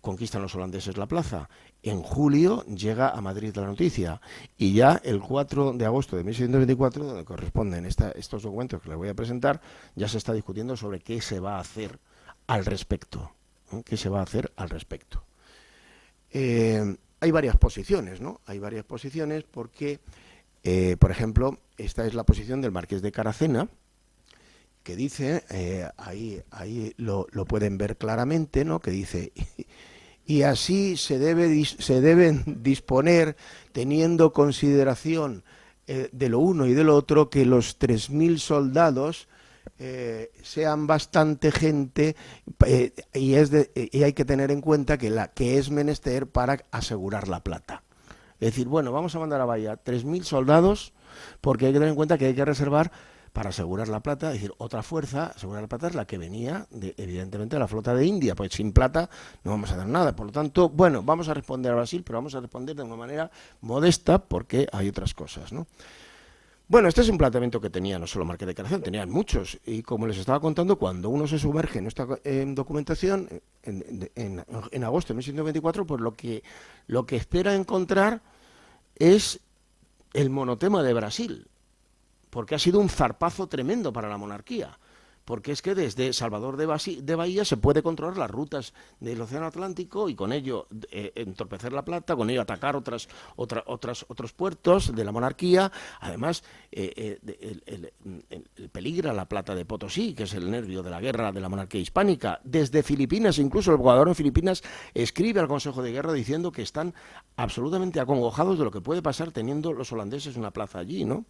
conquistan los holandeses la plaza. En julio llega a Madrid la noticia y ya el 4 de agosto de 1624, donde corresponden estos documentos que les voy a presentar, ya se está discutiendo sobre qué se va a hacer al respecto. ¿Qué se va a hacer al respecto? Hay varias posiciones, ¿no? Hay varias posiciones porque, por ejemplo, esta es la posición del marqués de Caracena, que dice, ahí lo pueden ver claramente, ¿no? Que dice, y así se deben disponer, teniendo consideración de lo uno y de lo otro, que los 3.000 soldados sean bastante gente, y hay que tener en cuenta que es menester para asegurar la plata. Es decir, bueno, vamos a mandar a Bahía 3.000 soldados, porque hay que tener en cuenta que hay que reservar para asegurar la plata. Es decir, otra fuerza, asegurar la plata, es la que venía, evidentemente, de la flota de India. Pues sin plata no vamos a dar nada. Por lo tanto, bueno, vamos a responder a Brasil, pero vamos a responder de una manera modesta, porque hay otras cosas, ¿no? Bueno, este es un planteamiento que tenía no solo Marqués de Caracena, tenían muchos. Y como les estaba contando, cuando uno se sumerge en esta documentación, en agosto de 1624, pues lo que espera encontrar es el monotema de Brasil, porque ha sido un zarpazo tremendo para la monarquía, porque es que desde Salvador de Bahía se puede controlar las rutas del Océano Atlántico y con ello entorpecer la plata, con ello atacar otros puertos de la monarquía. Además, peligra la plata de Potosí, que es el nervio de la guerra de la monarquía hispánica. Desde Filipinas, incluso el gobernador en Filipinas escribe al Consejo de Guerra diciendo que están absolutamente acongojados de lo que puede pasar teniendo los holandeses una plaza allí, ¿no?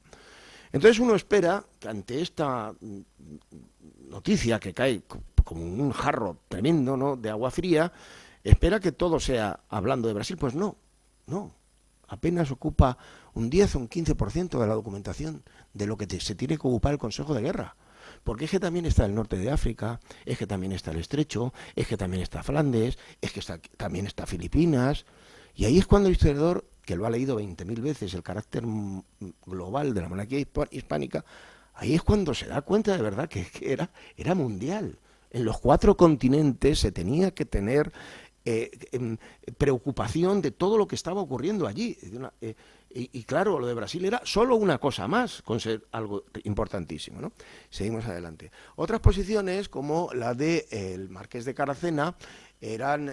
Entonces uno espera que ante esta noticia que cae como un jarro tremendo, ¿no?, de agua fría, espera que todo sea hablando de Brasil. Pues no, apenas ocupa un 10 o un 15% de la documentación de lo que se tiene que ocupar el Consejo de Guerra. Porque es que también está el norte de África, es que también está el Estrecho, es que también está Flandes, es que también está Filipinas. Y ahí es cuando el historiador, que lo ha leído 20.000 veces, el carácter global de la monarquía hispánica, ahí es cuando se da cuenta de verdad que era mundial. Es En los 4 continentes se tenía que tener preocupación de todo lo que estaba ocurriendo allí. Y claro, lo de Brasil era solo una cosa más, con ser algo importantísimo, ¿no? Seguimos adelante. Otras posiciones, como la del Marqués de Caracena, eran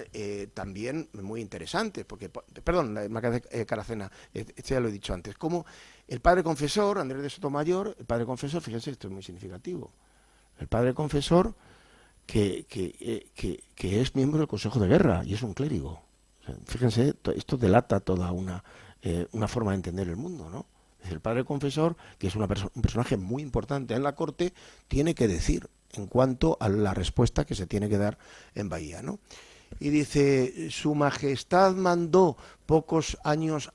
también muy interesantes, porque, perdón, el Marqués de Caracena, ya lo he dicho antes, como el padre confesor, Andrés de Sotomayor, el padre confesor, fíjense, esto es muy significativo, el padre confesor que es miembro del Consejo de Guerra y es un clérigo. O sea, fíjense, esto delata toda una forma de entender el mundo, ¿no? El padre confesor, que es un personaje muy importante en la corte, tiene que decir en cuanto a la respuesta que se tiene que dar en Bahía, ¿no? Y dice, su majestad mandó pocos años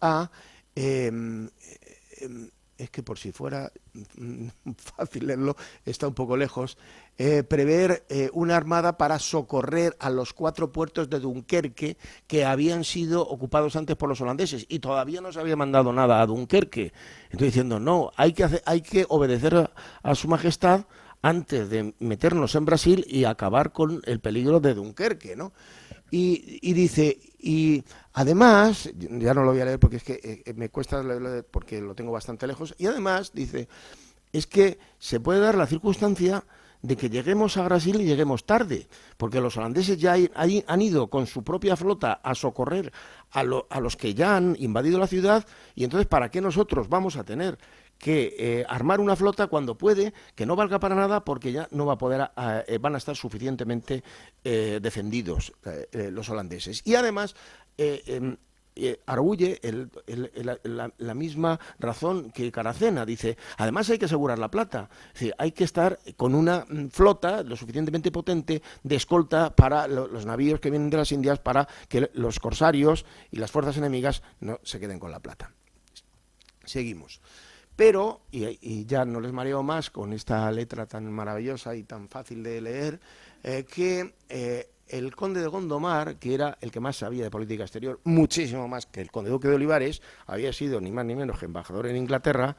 es que por si fuera fácil leerlo, está un poco lejos, prever una armada para socorrer a los 4 puertos de Dunkerque que habían sido ocupados antes por los holandeses y todavía no se había mandado nada a Dunkerque. Entonces diciendo, no, hay que obedecer a su majestad antes de meternos en Brasil y acabar con el peligro de Dunkerque, ¿no? Y dice, y además, ya no lo voy a leer porque es que me cuesta leerlo porque lo tengo bastante lejos, y además dice, es que se puede dar la circunstancia de que lleguemos a Brasil y lleguemos tarde, porque los holandeses ya han ido con su propia flota a socorrer a los que ya han invadido la ciudad, y entonces ¿para qué nosotros vamos a tener que armar una flota cuando puede, que no valga para nada porque ya no va a poder, van a estar suficientemente defendidos los holandeses? Y además arguye la misma razón que Caracena, dice, además hay que asegurar la plata, es decir, hay que estar con una flota lo suficientemente potente de escolta para los navíos que vienen de las Indias para que los corsarios y las fuerzas enemigas no se queden con la plata. Seguimos. Pero, y ya no les mareo más con esta letra tan maravillosa y tan fácil de leer, que el conde de Gondomar, que era el que más sabía de política exterior, muchísimo más que el conde duque de Olivares, había sido ni más ni menos que embajador en Inglaterra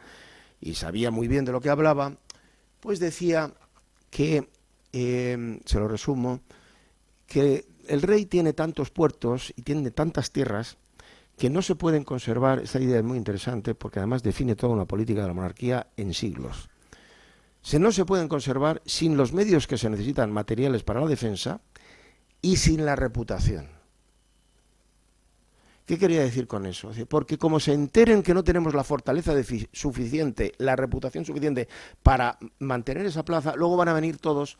y sabía muy bien de lo que hablaba, pues decía que, se lo resumo, que el rey tiene tantos puertos y tiene tantas tierras que no se pueden conservar. Esta idea es muy interesante porque además define toda una política de la monarquía en siglos. No se pueden conservar sin los medios que se necesitan materiales para la defensa y sin la reputación. ¿Qué quería decir con eso? Porque como se enteren que no tenemos la fortaleza suficiente, la reputación suficiente para mantener esa plaza, luego van a venir todos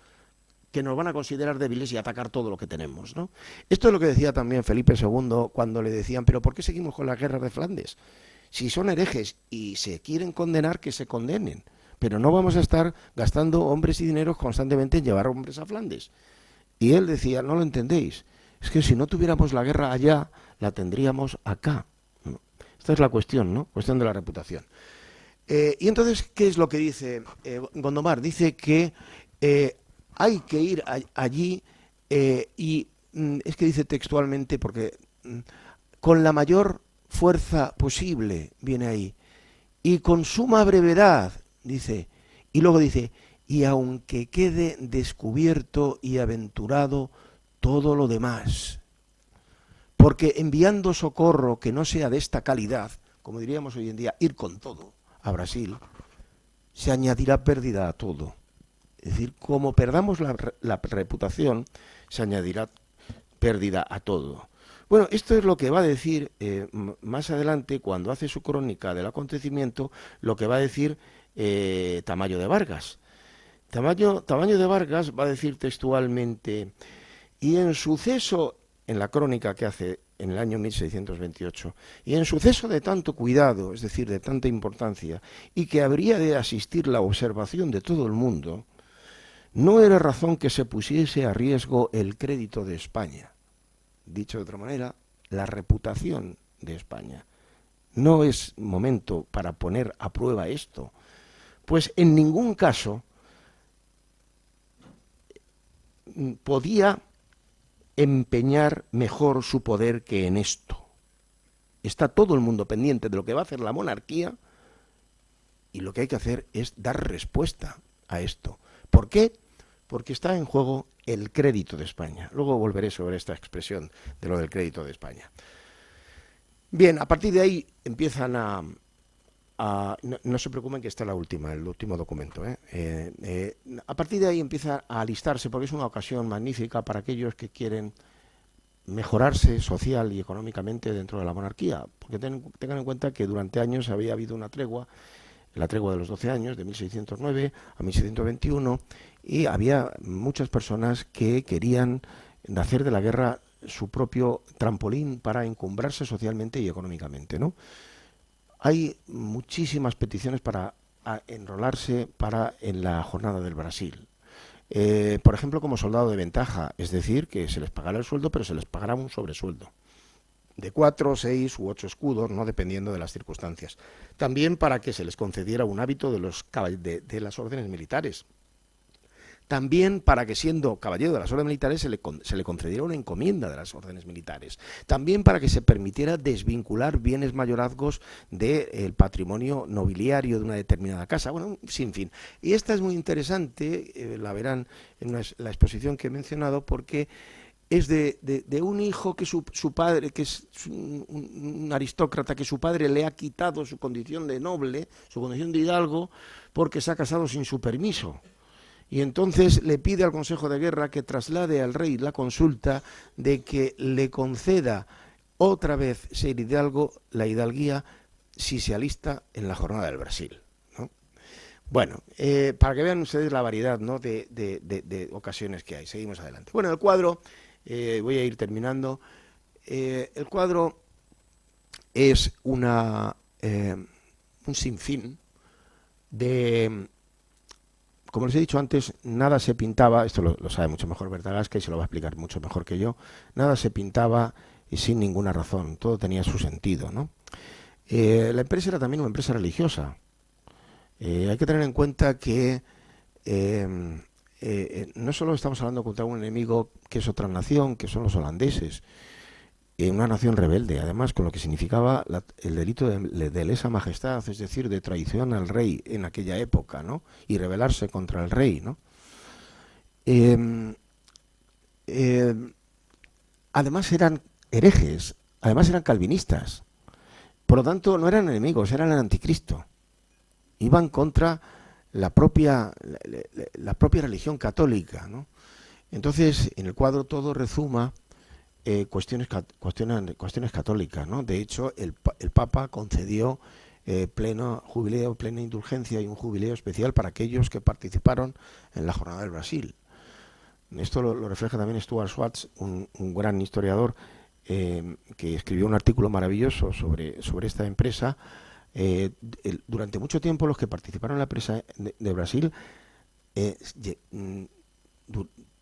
que nos van a considerar débiles y atacar todo lo que tenemos, ¿no? Esto es lo que decía también Felipe II cuando le decían, pero ¿por qué seguimos con las guerras de Flandes? Si son herejes y se quieren condenar, que se condenen, pero no vamos a estar gastando hombres y dineros constantemente en llevar hombres a Flandes. Y él decía, no lo entendéis, es que si no tuviéramos la guerra allá, la tendríamos acá. Esta es la cuestión, ¿no? Cuestión de la reputación. Y entonces, ¿qué es lo que dice Gondomar? Dice que hay que ir allí y es que dice textualmente, porque con la mayor fuerza posible, viene ahí, y con suma brevedad, dice, y luego dice, y aunque quede descubierto y aventurado todo lo demás, porque enviando socorro que no sea de esta calidad, como diríamos hoy en día, ir con todo a Brasil, se añadirá pérdida a todo. Es decir, como perdamos la reputación, se añadirá pérdida a todo. Bueno, esto es lo que va a decir más adelante, cuando hace su crónica del acontecimiento, lo que va a decir Tamayo de Vargas. Tamayo de Vargas va a decir textualmente, y en suceso, en la crónica que hace en el año 1628, y en suceso de tanto cuidado, es decir, de tanta importancia, y que habría de asistir la observación de todo el mundo, no era razón que se pusiese a riesgo el crédito de España. Dicho de otra manera, la reputación de España. No es momento para poner a prueba esto, pues en ningún caso podía empeñar mejor su poder que en esto. Está todo el mundo pendiente de lo que va a hacer la monarquía y lo que hay que hacer es dar respuesta a esto. ¿Por qué? porque está en juego el crédito de España. Luego volveré sobre esta expresión de lo del crédito de España. Bien, a partir de ahí empiezan no se preocupen que esta es el último documento. A partir de ahí empieza a alistarse, porque es una ocasión magnífica para aquellos que quieren mejorarse social y económicamente dentro de la monarquía, porque tengan en cuenta que durante años había habido una tregua, la tregua de los 12 años, de 1609 a 1621, y había muchas personas que querían hacer de la guerra su propio trampolín para encumbrarse socialmente y económicamente, ¿no? Hay muchísimas peticiones para enrolarse en la jornada del Brasil. Por ejemplo, como soldado de ventaja, es decir, que se les pagará el sueldo, pero se les pagará un sobresueldo de 4, 6 u 8 escudos, no dependiendo de las circunstancias. También para que se les concediera un hábito de las órdenes militares. También para que, siendo caballero de las órdenes militares, se le concediera una encomienda de las órdenes militares. También para que se permitiera desvincular bienes mayorazgos del patrimonio nobiliario de una determinada casa. Bueno, sin fin. Y esta es muy interesante, la verán en la exposición que he mencionado, porque es de un hijo que su padre, que es un aristócrata, que su padre le ha quitado su condición de noble, su condición de hidalgo, porque se ha casado sin su permiso. Y entonces le pide al Consejo de Guerra que traslade al rey la consulta de que le conceda otra vez ser hidalgo, la hidalguía, si se alista en la jornada del Brasil, ¿no? Bueno, para que vean ustedes la variedad, ¿no?, de ocasiones que hay. Seguimos adelante. Bueno, el cuadro, voy a ir terminando. El cuadro es un sinfín de... Como les he dicho antes, nada se pintaba, esto lo sabe mucho mejor Berta Gasca y se lo va a explicar mucho mejor que yo, nada se pintaba y sin ninguna razón, todo tenía su sentido, ¿no? La empresa era también una empresa religiosa. Hay que tener en cuenta que no solo estamos hablando contra un enemigo que es otra nación, que son los holandeses, una nación rebelde, además, con lo que significaba el delito de lesa majestad, es decir, de traición al rey en aquella época, ¿no? Y rebelarse contra el rey, ¿no? Además eran herejes, además eran calvinistas. Por lo tanto, no eran enemigos, eran el anticristo. Iban contra la propia religión católica, ¿no? Entonces, en el cuadro todo rezuma cuestiones católicas, ¿no? De hecho, el Papa concedió pleno jubileo, plena indulgencia y un jubileo especial para aquellos que participaron en la Jornada del Brasil. Esto lo refleja también Stuart Swartz, un gran historiador que escribió un artículo maravilloso sobre esta empresa. Durante mucho tiempo los que participaron en la empresa de Brasil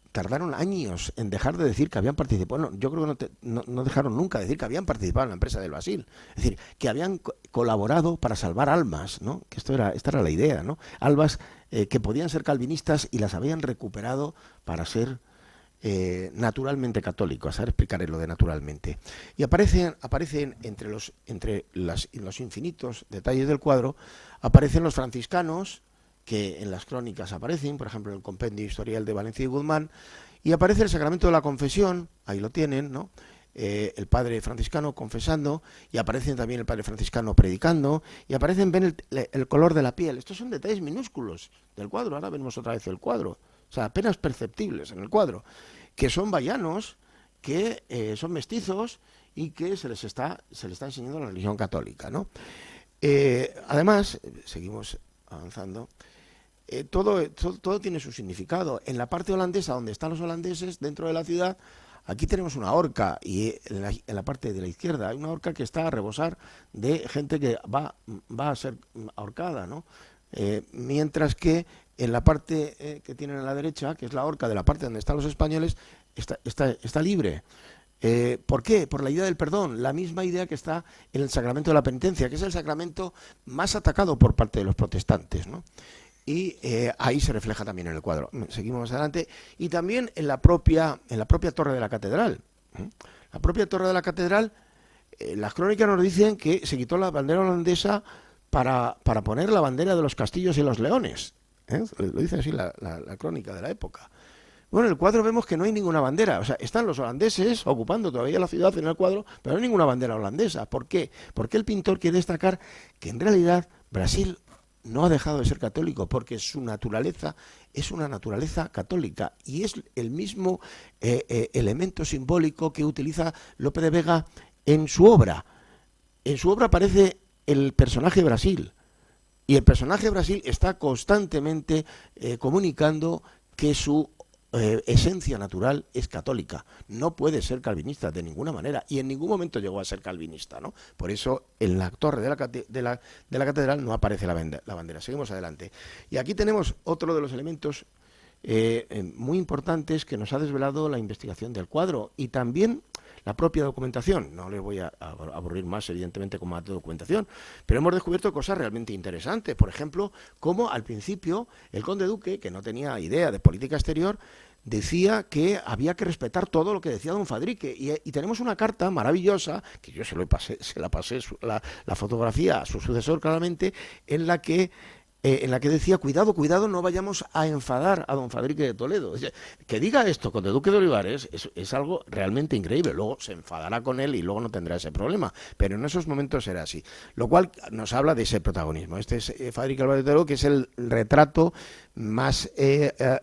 tardaron años en dejar de decir que habían participado. Bueno, yo creo que no dejaron nunca de decir que habían participado en la empresa del Brasil. Es decir, que habían colaborado para salvar almas, ¿no? Que esta era la idea, ¿no? Almas que podían ser calvinistas y las habían recuperado para ser naturalmente católicos. Ahora explicaré lo de naturalmente. Y aparecen entre los infinitos detalles del cuadro, aparecen los franciscanos, que en las crónicas aparecen, por ejemplo, en el Compendio Historial de Valencia y Guzmán, y aparece el sacramento de la confesión, ahí lo tienen, ¿no? El padre franciscano confesando, y aparece también el padre franciscano predicando, y ven el color de la piel. Estos son detalles minúsculos del cuadro. Ahora vemos otra vez el cuadro, o sea, apenas perceptibles en el cuadro, que son vallanos, que son mestizos, y que se les está enseñando la religión católica, ¿no? Además, seguimos avanzando. Todo tiene su significado. En la parte holandesa, donde están los holandeses, dentro de la ciudad, aquí tenemos una horca, y en la parte de la izquierda hay una horca que está a rebosar de gente que va a ser ahorcada, ¿no? Mientras que en la parte que tienen a la derecha, que es la horca de la parte donde están los españoles, está libre. ¿Por qué? Por la idea del perdón, la misma idea que está en el sacramento de la penitencia, que es el sacramento más atacado por parte de los protestantes, ¿no? Y ahí se refleja también en el cuadro. Seguimos más adelante. Y también en la propia torre de la catedral. La propia torre de la catedral, las crónicas nos dicen que se quitó la bandera holandesa para poner la bandera de los castillos y los leones. Lo dice así la crónica de la época. Bueno, en el cuadro vemos que no hay ninguna bandera. O sea, están los holandeses ocupando todavía la ciudad en el cuadro, pero no hay ninguna bandera holandesa. ¿Por qué? Porque el pintor quiere destacar que en realidad Brasil no ha dejado de ser católico, porque su naturaleza es una naturaleza católica y es el mismo elemento simbólico que utiliza Lope de Vega en su obra. En su obra aparece el personaje Brasil y el personaje Brasil está constantemente comunicando que su esencia natural es católica, no puede ser calvinista de ninguna manera y en ningún momento llegó a ser calvinista, ¿no? Por eso en la torre de la catedral no aparece la bandera. Seguimos adelante. Y aquí tenemos otro de los elementos muy importantes que nos ha desvelado la investigación del cuadro y también la propia documentación. No les voy a aburrir más, evidentemente, con más documentación, pero hemos descubierto cosas realmente interesantes. Por ejemplo, cómo al principio el conde duque, que no tenía idea de política exterior, decía que había que respetar todo lo que decía don Fadrique. Y tenemos una carta maravillosa, que yo se la pasé la fotografía a su sucesor claramente, en la que decía, cuidado, no vayamos a enfadar a don Fadrique de Toledo. Que diga esto conde Duque de Olivares es algo realmente increíble. Luego se enfadará con él y luego no tendrá ese problema. Pero en esos momentos era así. Lo cual nos habla de ese protagonismo. Este es Fadrique Álvarez de Toledo, que es el retrato más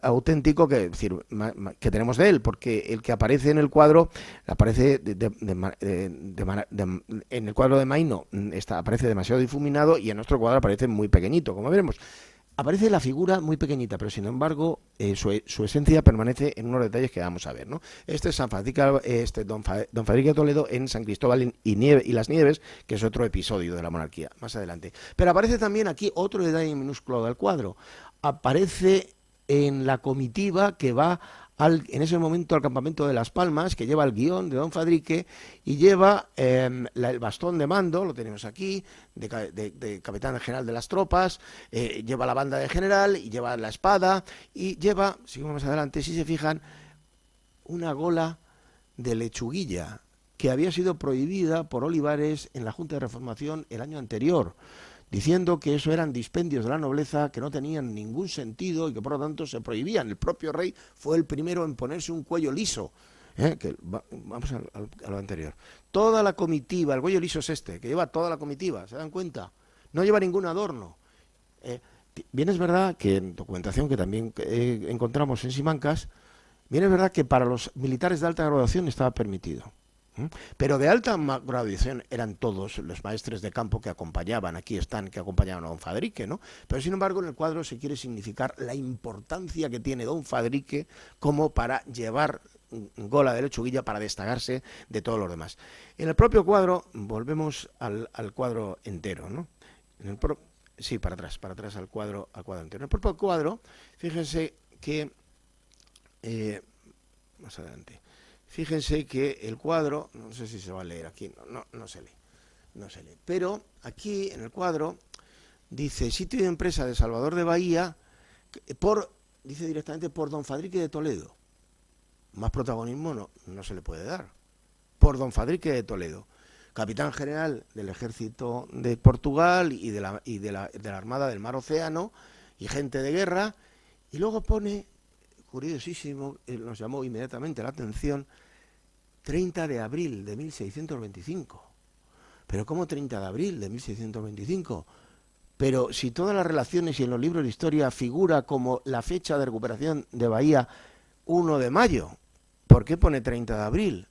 auténtico que tenemos de él, porque el que aparece en el cuadro aparece en el cuadro de Maino aparece demasiado difuminado y en nuestro cuadro aparece muy pequeñito, como veremos. Aparece la figura muy pequeñita, pero sin embargo su esencia permanece en unos detalles que vamos a ver, ¿no? Este es don Fadrique de Toledo en San Cristóbal y las Nieves, que es otro episodio de la monarquía, más adelante. Pero aparece también aquí otro detalle minúsculo del cuadro. Aparece en la comitiva que va en ese momento al campamento de Las Palmas, que lleva el guión de don Fadrique y lleva el bastón de mando, lo tenemos aquí, de capitán general de las tropas, lleva la banda de general y lleva la espada y lleva, seguimos más adelante, si se fijan, una gola de lechuguilla que había sido prohibida por Olivares en la Junta de Reformación el año anterior, diciendo que eso eran dispendios de la nobleza que no tenían ningún sentido y que por lo tanto se prohibían. El propio rey fue el primero en ponerse un cuello liso. Vamos a lo anterior. Toda la comitiva, el cuello liso es este, que lleva toda la comitiva, ¿se dan cuenta? No lleva ningún adorno. Bien es verdad que en documentación que también encontramos en Simancas, bien es verdad que para los militares de alta graduación estaba permitido. Pero de alta graduación eran todos los maestres de campo que acompañaban, aquí están, que acompañaban a don Fadrique, ¿no? Pero sin embargo en el cuadro se quiere significar la importancia que tiene don Fadrique como para llevar gola de lechuguilla para destacarse de todos los demás. En el propio cuadro, volvemos al cuadro entero, ¿no? Sí, para atrás al cuadro entero. En el propio cuadro, fíjense que más adelante. Fíjense que el cuadro, no sé si se va a leer aquí, no se lee. Pero aquí en el cuadro dice sitio de empresa de Salvador de Bahía, dice directamente por don Fadrique de Toledo. Más protagonismo no se le puede dar. Por don Fadrique de Toledo, capitán general del ejército de Portugal y de la Armada del Mar Océano y gente de guerra. Y luego pone, curiosísimo, nos llamó inmediatamente la atención, 30 de abril de 1625. ¿Pero cómo 30 de abril de 1625? Pero si todas las relaciones y en los libros de historia figura como la fecha de recuperación de Bahía 1 de mayo, ¿por qué pone 30 de abril?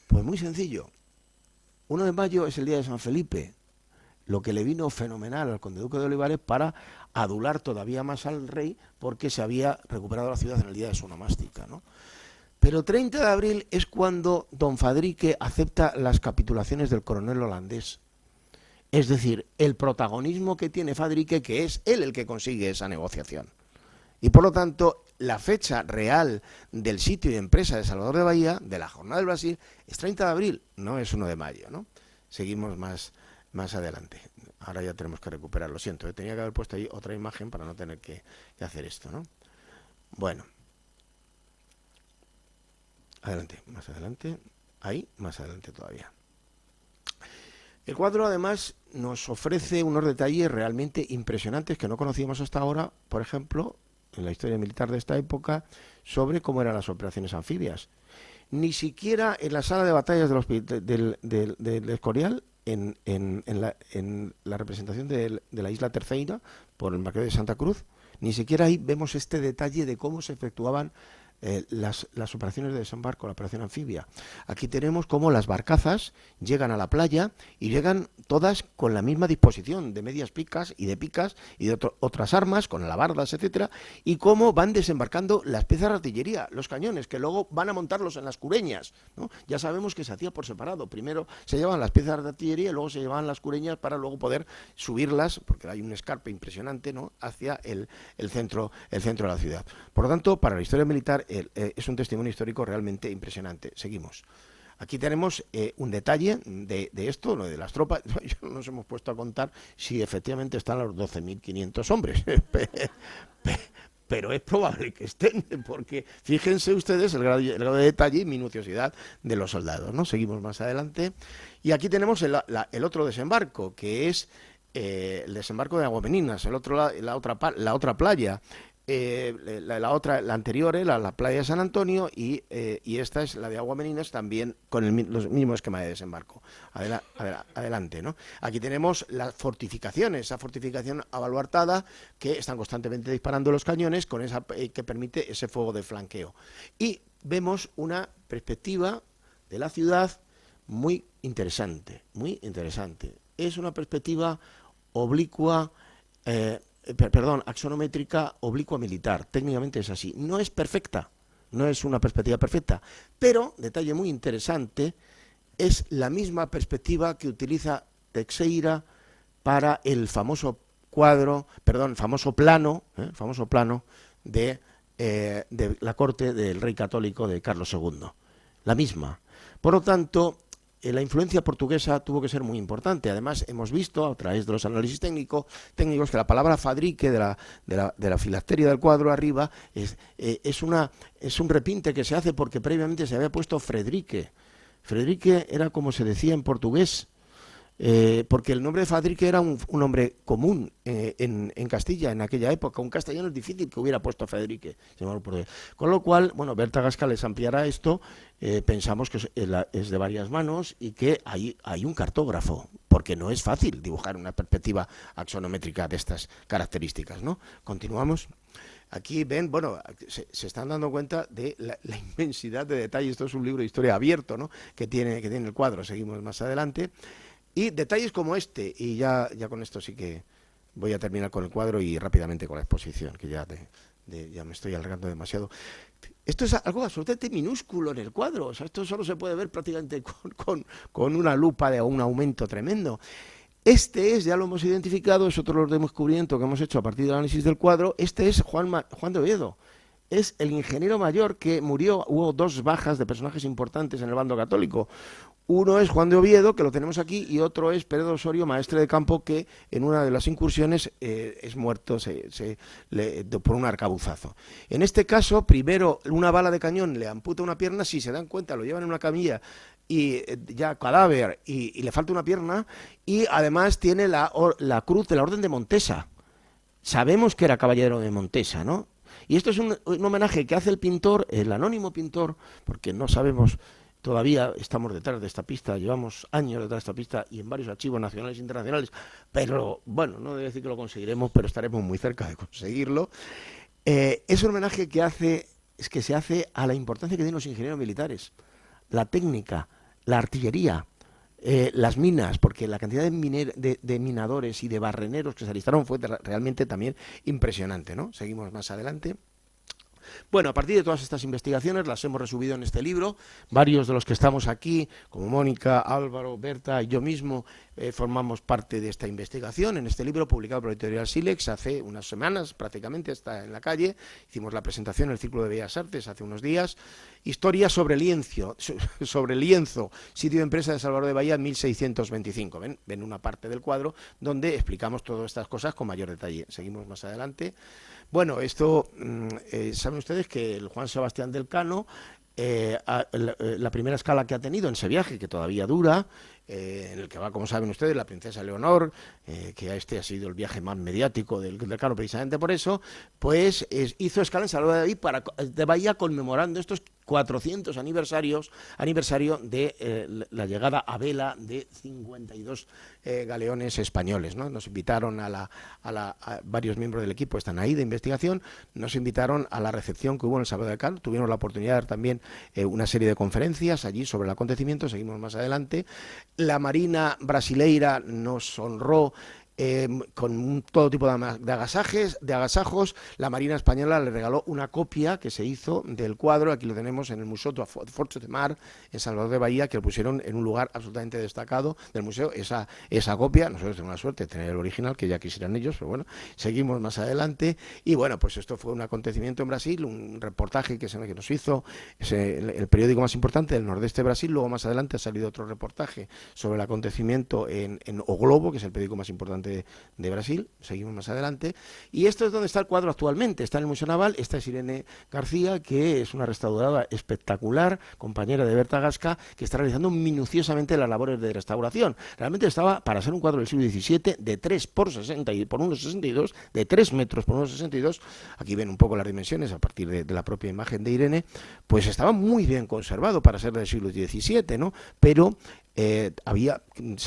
Pues muy sencillo. 1 de mayo es el día de San Felipe, lo que le vino fenomenal al conde duque de Olivares para adular todavía más al rey porque se había recuperado la ciudad en el día de su onomástica, ¿no? Pero 30 de abril es cuando don Fadrique acepta las capitulaciones del coronel holandés. Es decir, el protagonismo que tiene Fadrique, que es él el que consigue esa negociación. Y por lo tanto, la fecha real del sitio y empresa de Salvador de Bahía, de la Jornada del Brasil, es 30 de abril, no es 1 de mayo, ¿no? Seguimos más adelante. Ahora ya tenemos que recuperar, lo siento, tenía que haber puesto ahí otra imagen para no tener que hacer esto, ¿no? Bueno. Adelante, más adelante, ahí, más adelante todavía. El cuadro además nos ofrece unos detalles realmente impresionantes que no conocíamos hasta ahora, por ejemplo, en la historia militar de esta época sobre cómo eran las operaciones anfibias. Ni siquiera en la sala de batallas del Escorial, en la representación de la isla Terceira por el Marqués de Santa Cruz, ni siquiera ahí vemos este detalle de cómo se efectuaban las operaciones de desembarco, la operación anfibia. Aquí tenemos cómo las barcazas llegan a la playa y llegan todas con la misma disposición de medias picas y de otras armas, con alabardas, etcétera, y cómo van desembarcando las piezas de artillería, los cañones, que luego van a montarlos en las cureñas, ¿no? Ya sabemos que se hacía por separado. Primero se llevaban las piezas de artillería y luego se llevaban las cureñas para luego poder subirlas, porque hay un escarpe impresionante, ¿no?, hacia el centro de la ciudad. Por lo tanto, para la historia militar es un testimonio histórico realmente impresionante. Seguimos. Aquí tenemos un detalle de esto, lo de las tropas. Ya nos hemos puesto a contar si efectivamente están los 12.500 hombres. Pero es probable que estén, porque fíjense ustedes el grado de detalle y minuciosidad de los soldados, ¿no? Seguimos más adelante. Y aquí tenemos el otro desembarco, que es el desembarco de Aguameninas, la otra playa. La anterior era la playa de San Antonio y esta es la de Aguameninas, también con los mismos esquema de desembarco. Adelante, ¿no? Aquí tenemos las fortificaciones, esa fortificación abaluartada que están constantemente disparando los cañones con esa que permite ese fuego de flanqueo. Y vemos una perspectiva de la ciudad muy interesante, muy interesante. Es una perspectiva oblicua, axonométrica oblicua militar. Técnicamente es así. No es perfecta, no es una perspectiva perfecta, pero, detalle muy interesante, es la misma perspectiva que utiliza Teixeira para el famoso plano de la corte del rey católico de Carlos II. La misma. Por lo tanto, la influencia portuguesa tuvo que ser muy importante. Además, hemos visto a través de los análisis técnicos que la palabra fadrique de la filacteria del cuadro arriba es un repinte que se hace porque previamente se había puesto Fredrique. Fredrique era como se decía en portugués, porque el nombre de Fadrique era un nombre común en Castilla en aquella época. Un castellano es difícil que hubiera puesto Federique, con lo cual, bueno, Berta Gasca les ampliará esto. Pensamos que es de varias manos y que hay un cartógrafo, porque no es fácil dibujar una perspectiva axonométrica de estas características, ¿no? Continuamos. Aquí ven, bueno, se están dando cuenta de la inmensidad de detalles. Esto es un libro de historia abierto, ¿no?, que tiene el cuadro. Seguimos más adelante. Y detalles como este, y ya con esto sí que voy a terminar con el cuadro y rápidamente con la exposición, que ya me estoy alargando demasiado. Esto es algo absolutamente minúsculo en el cuadro. O sea, esto solo se puede ver prácticamente con una lupa de un aumento tremendo. Ya lo hemos identificado, es otro descubrimiento que hemos hecho a partir del análisis del cuadro. Este es Juan de Oviedo. Es el ingeniero mayor que murió. Hubo dos bajas de personajes importantes en el bando católico. Uno es Juan de Oviedo, que lo tenemos aquí, y otro es Pedro Osorio, maestre de campo, que en una de las incursiones es muerto por un arcabuzazo. En este caso, primero una bala de cañón le amputa una pierna. Si se dan cuenta, lo llevan en una camilla y ya cadáver, y le falta una pierna, y además tiene la cruz de la Orden de Montesa. Sabemos que era caballero de Montesa, ¿no? Y esto es un homenaje que hace el pintor, el anónimo pintor, porque no sabemos. Todavía estamos detrás de esta pista, llevamos años detrás de esta pista y en varios archivos nacionales e internacionales, pero bueno, no debo decir que lo conseguiremos, pero estaremos muy cerca de conseguirlo. Es un homenaje que se hace a la importancia que tienen los ingenieros militares, la técnica, la artillería, las minas, porque la cantidad de minadores y de barreneros que se alistaron fue realmente también impresionante, ¿no? Seguimos más adelante. Bueno, a partir de todas estas investigaciones las hemos resumido en este libro. Varios de los que estamos aquí, como Mónica, Álvaro, Berta y yo mismo, formamos parte de esta investigación. En este libro, publicado por la editorial Silex hace unas semanas, prácticamente está en la calle. Hicimos la presentación en el Círculo de Bellas Artes hace unos días. Historia sobre lienzo, sitio de empresa de Salvador de Bahía en 1625. Ven una parte del cuadro donde explicamos todas estas cosas con mayor detalle. Seguimos más adelante. Bueno, esto, saben ustedes que el Juan Sebastián del Cano la primera escala que ha tenido en ese viaje, que todavía dura, en el que va, como saben ustedes, la princesa Leonor, que este ha sido el viaje más mediático del Carro, precisamente por eso, pues hizo escala en Salvador de Bahía conmemorando estos 400 aniversario de la llegada a vela de 52 galeones españoles, ¿no? Nos invitaron a varios miembros del equipo, están ahí de investigación, nos invitaron a la recepción que hubo en el Salvador de Cal, tuvimos la oportunidad de dar también una serie de conferencias allí sobre el acontecimiento, seguimos más adelante. La Marina brasileira nos honró con todo tipo de agasajos. La Marina Española le regaló una copia que se hizo del cuadro, aquí lo tenemos en el Museo de Força de Mar, en Salvador de Bahía, que lo pusieron en un lugar absolutamente destacado del museo, esa copia. Nosotros tenemos la suerte de tener el original, que ya quisieran ellos, pero bueno, seguimos más adelante, y bueno, pues esto fue un acontecimiento en Brasil, un reportaje que nos hizo el periódico más importante del nordeste de Brasil. Luego más adelante ha salido otro reportaje sobre el acontecimiento en O Globo, que es el periódico más importante de Brasil. Seguimos más adelante, y esto es donde está el cuadro actualmente, está en el Museo Naval. Esta es Irene García, que es una restauradora espectacular, compañera de Berta Gasca, que está realizando minuciosamente las labores de restauración. Realmente estaba, para ser un cuadro del siglo XVII, de 3 por 60 y por 1,62, de 3 metros por 1,62, aquí ven un poco las dimensiones a partir de la propia imagen de Irene, pues estaba muy bien conservado para ser del siglo XVII, ¿no? Pero se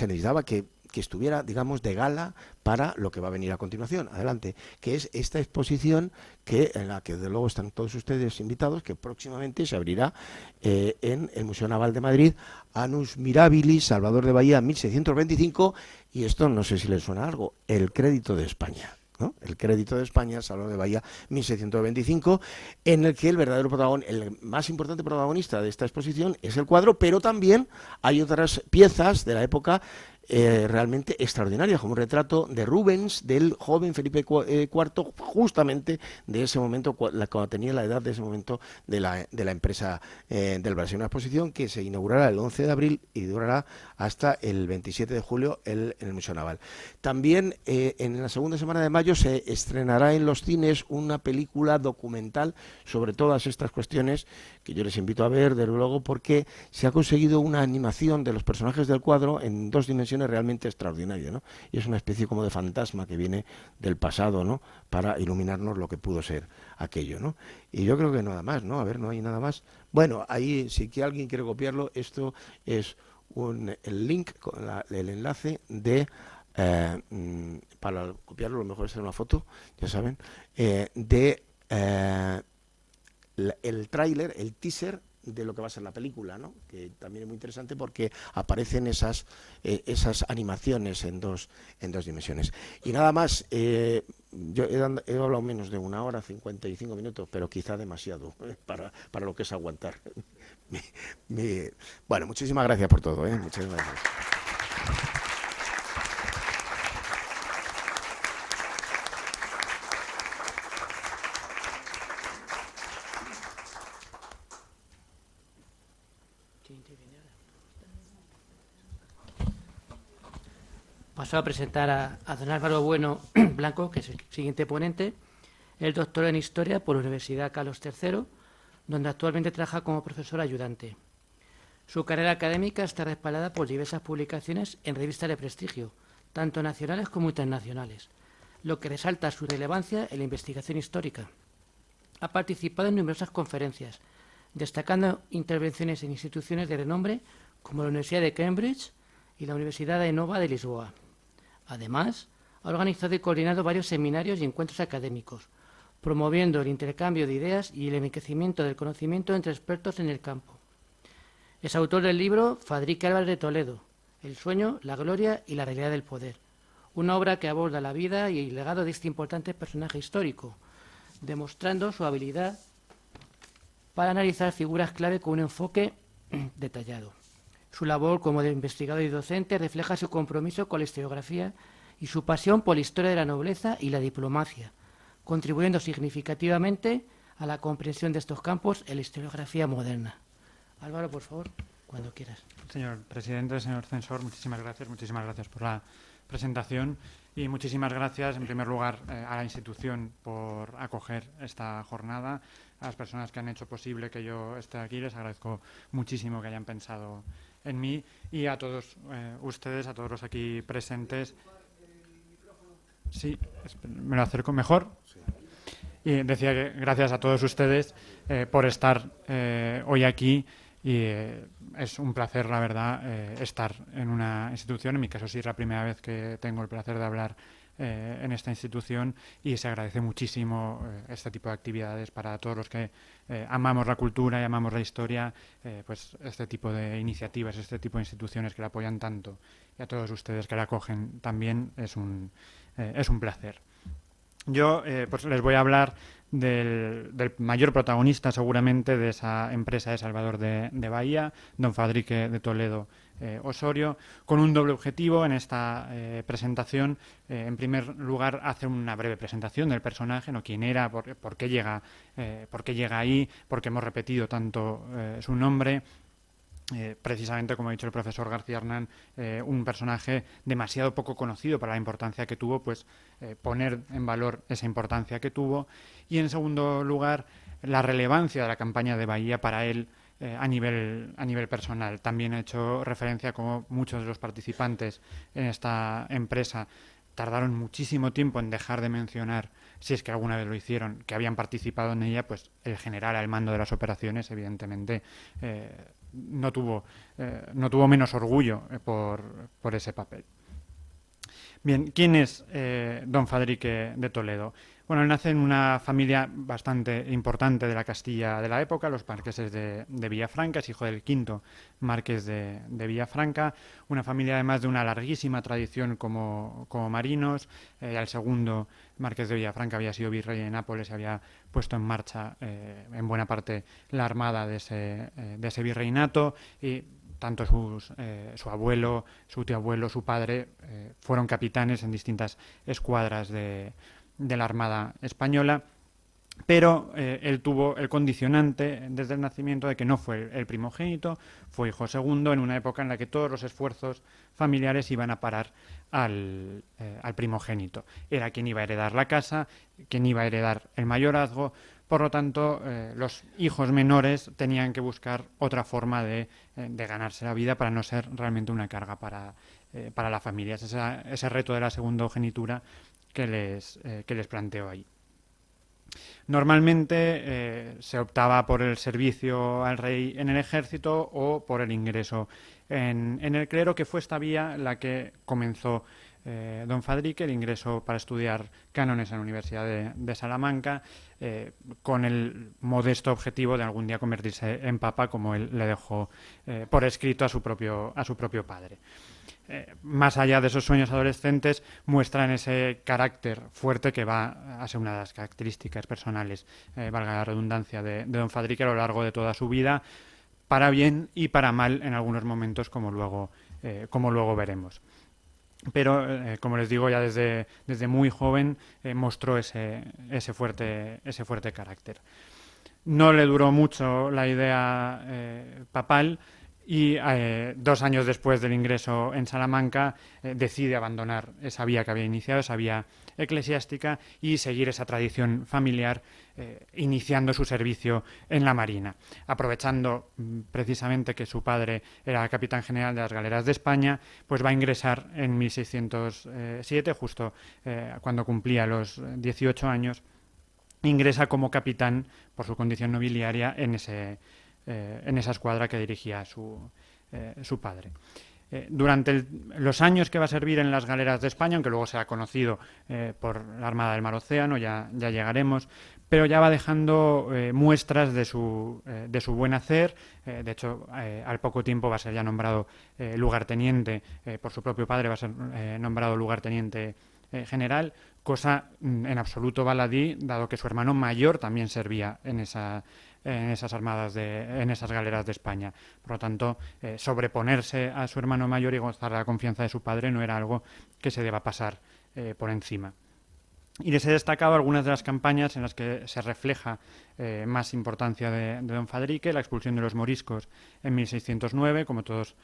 necesitaba que estuviera, digamos, de gala para lo que va a venir a continuación, adelante, que es esta exposición en la que, de luego, están todos ustedes invitados, que próximamente se abrirá en el Museo Naval de Madrid, Annus Mirabilis, Salvador de Bahía, 1625, y esto no sé si les suena algo, el crédito de España, ¿no? El crédito de España, Salvador de Bahía, 1625, en el que el más importante protagonista de esta exposición es el cuadro, pero también hay otras piezas de la época realmente extraordinarias, como un retrato de Rubens del joven Felipe IV, justamente de ese momento, cuando tenía la edad de ese momento de la empresa del Brasil. Una exposición que se inaugurará el 11 de abril y durará hasta el 27 de julio en el Museo Naval. También en la segunda semana de mayo se estrenará en los cines una película documental sobre todas estas cuestiones, que yo les invito a ver, desde luego, porque se ha conseguido una animación de los personajes del cuadro en 2 dimensiones realmente extraordinaria, ¿no? Y es una especie como de fantasma que viene del pasado, ¿no?, para iluminarnos lo que pudo ser aquello, ¿no? Y yo creo que nada más, ¿no? A ver, no hay nada más. Bueno, ahí, si que alguien quiere copiarlo, esto es el link, el enlace de... para copiarlo, lo mejor es hacer una foto, ya saben, el tráiler, el teaser de lo que va a ser la película, ¿no? Que también es muy interesante porque aparecen esas animaciones en dos dimensiones. Y nada más, yo he hablado menos de 1 hora, 55 minutos, pero quizá demasiado para lo que es aguantar. Bueno, muchísimas gracias por todo, ¿eh? Muchas gracias. Paso a presentar a don Álvaro Bueno Blanco, que es el siguiente ponente. Es doctor en Historia por la Universidad Carlos III, donde actualmente trabaja como profesor ayudante. Su carrera académica está respaldada por diversas publicaciones en revistas de prestigio, tanto nacionales como internacionales, lo que resalta su relevancia en la investigación histórica. Ha participado en numerosas conferencias, destacando intervenciones en instituciones de renombre como la Universidad de Cambridge y la Universidad de Nova de Lisboa. Además, ha organizado y coordinado varios seminarios y encuentros académicos, promoviendo el intercambio de ideas y el enriquecimiento del conocimiento entre expertos en el campo. Es autor del libro Fadrique Álvarez de Toledo, El sueño, la gloria y la realidad del poder, una obra que aborda la vida y el legado de este importante personaje histórico, demostrando su habilidad para analizar figuras clave con un enfoque detallado. Su labor como investigador y docente refleja su compromiso con la historiografía y su pasión por la historia de la nobleza y la diplomacia, contribuyendo significativamente a la comprensión de estos campos en la historiografía moderna. Álvaro, por favor, cuando quieras. Señor presidente, señor censor, muchísimas gracias por la presentación y muchísimas gracias, en primer lugar, a la institución por acoger esta jornada, a las personas que han hecho posible que yo esté aquí. Les agradezco muchísimo que hayan pensado en mí y a todos ustedes, a todos los aquí presentes. Sí, me lo acerco mejor. Y decía que gracias a todos ustedes por estar hoy aquí y es un placer, la verdad, estar en una institución. En mi caso sí es la primera vez que tengo el placer de hablar en esta institución y se agradece muchísimo este tipo de actividades para todos los que amamos la cultura y amamos la historia, pues este tipo de iniciativas, este tipo de instituciones que la apoyan tanto y a todos ustedes que la acogen también es un placer. Yo pues les voy a hablar del mayor protagonista seguramente de esa empresa de Salvador de Bahía, don Fadrique de Toledo Osorio, con un doble objetivo en esta presentación. En primer lugar, hacer una breve presentación del personaje, ¿no? Quién era, por qué llega ahí, por qué hemos repetido tanto su nombre. Precisamente, como ha dicho el profesor García Hernán, un personaje demasiado poco conocido para la importancia que tuvo, pues poner en valor esa importancia que tuvo. Y en segundo lugar, la relevancia de la campaña de Bahía para él a nivel personal. También he hecho referencia a cómo muchos de los participantes en esta empresa tardaron muchísimo tiempo en dejar de mencionar, si es que alguna vez lo hicieron, que habían participado en ella. Pues el general al mando de las operaciones, evidentemente, no tuvo menos orgullo por ese papel. Bien, ¿quién es don Fadrique de Toledo? Bueno, él nace en una familia bastante importante de la Castilla de la época, los marqueses de Villafranca. Es hijo del quinto marqués de Villafranca, una familia además de una larguísima tradición como marinos. Al segundo marqués de Villafranca había sido virrey de Nápoles y había puesto en marcha en buena parte la armada de ese virreinato, y tanto su abuelo, su tío abuelo, su padre fueron capitanes en distintas escuadras de la Armada Española, pero él tuvo el condicionante desde el nacimiento de que no fue el primogénito, fue hijo segundo en una época en la que todos los esfuerzos familiares iban a parar al primogénito. Era quien iba a heredar la casa, quien iba a heredar el mayorazgo. Por lo tanto, los hijos menores tenían que buscar otra forma de ganarse la vida para no ser realmente una carga para la familia. Es ese reto de la segundogenitura que les planteo ahí. Normalmente se optaba por el servicio al rey en el ejército o por el ingreso en el clero, que fue esta vía la que comenzó don Fadrique, el ingreso para estudiar cánones en la Universidad de Salamanca, con el modesto objetivo de algún día convertirse en papa, como él le dejó por escrito a su propio padre. Más allá de esos sueños adolescentes, muestran ese carácter fuerte que va a ser una de las características personales, valga la redundancia, de don Fadrique a lo largo de toda su vida, para bien y para mal en algunos momentos, como luego veremos. Pero, como les digo, ya desde muy joven mostró ese fuerte carácter. No le duró mucho la idea papal, y 2 años después del ingreso en Salamanca decide abandonar esa vía que había iniciado, esa vía eclesiástica, y seguir esa tradición familiar, iniciando su servicio en la Marina. Aprovechando precisamente que su padre era capitán general de las galeras de España, pues va a ingresar en 1607, justo cuando cumplía los 18 años, ingresa como capitán por su condición nobiliaria en esa escuadra que dirigía su padre. Durante los años que va a servir en las galeras de España, aunque luego será conocido por la Armada del Mar Océano, ya llegaremos, pero ya va dejando muestras de su buen hacer. De hecho, al poco tiempo va a ser ya nombrado lugarteniente, por su propio padre va a ser nombrado lugarteniente general, cosa en absoluto baladí, dado que su hermano mayor también servía en esas armadas, en esas galeras de España. Por lo tanto, sobreponerse a su hermano mayor y gozar de la confianza de su padre no era algo que se deba pasar por encima. Y les he destacado algunas de las campañas en las que se refleja más importancia de don Fadrique: la expulsión de los moriscos en 1609, como todos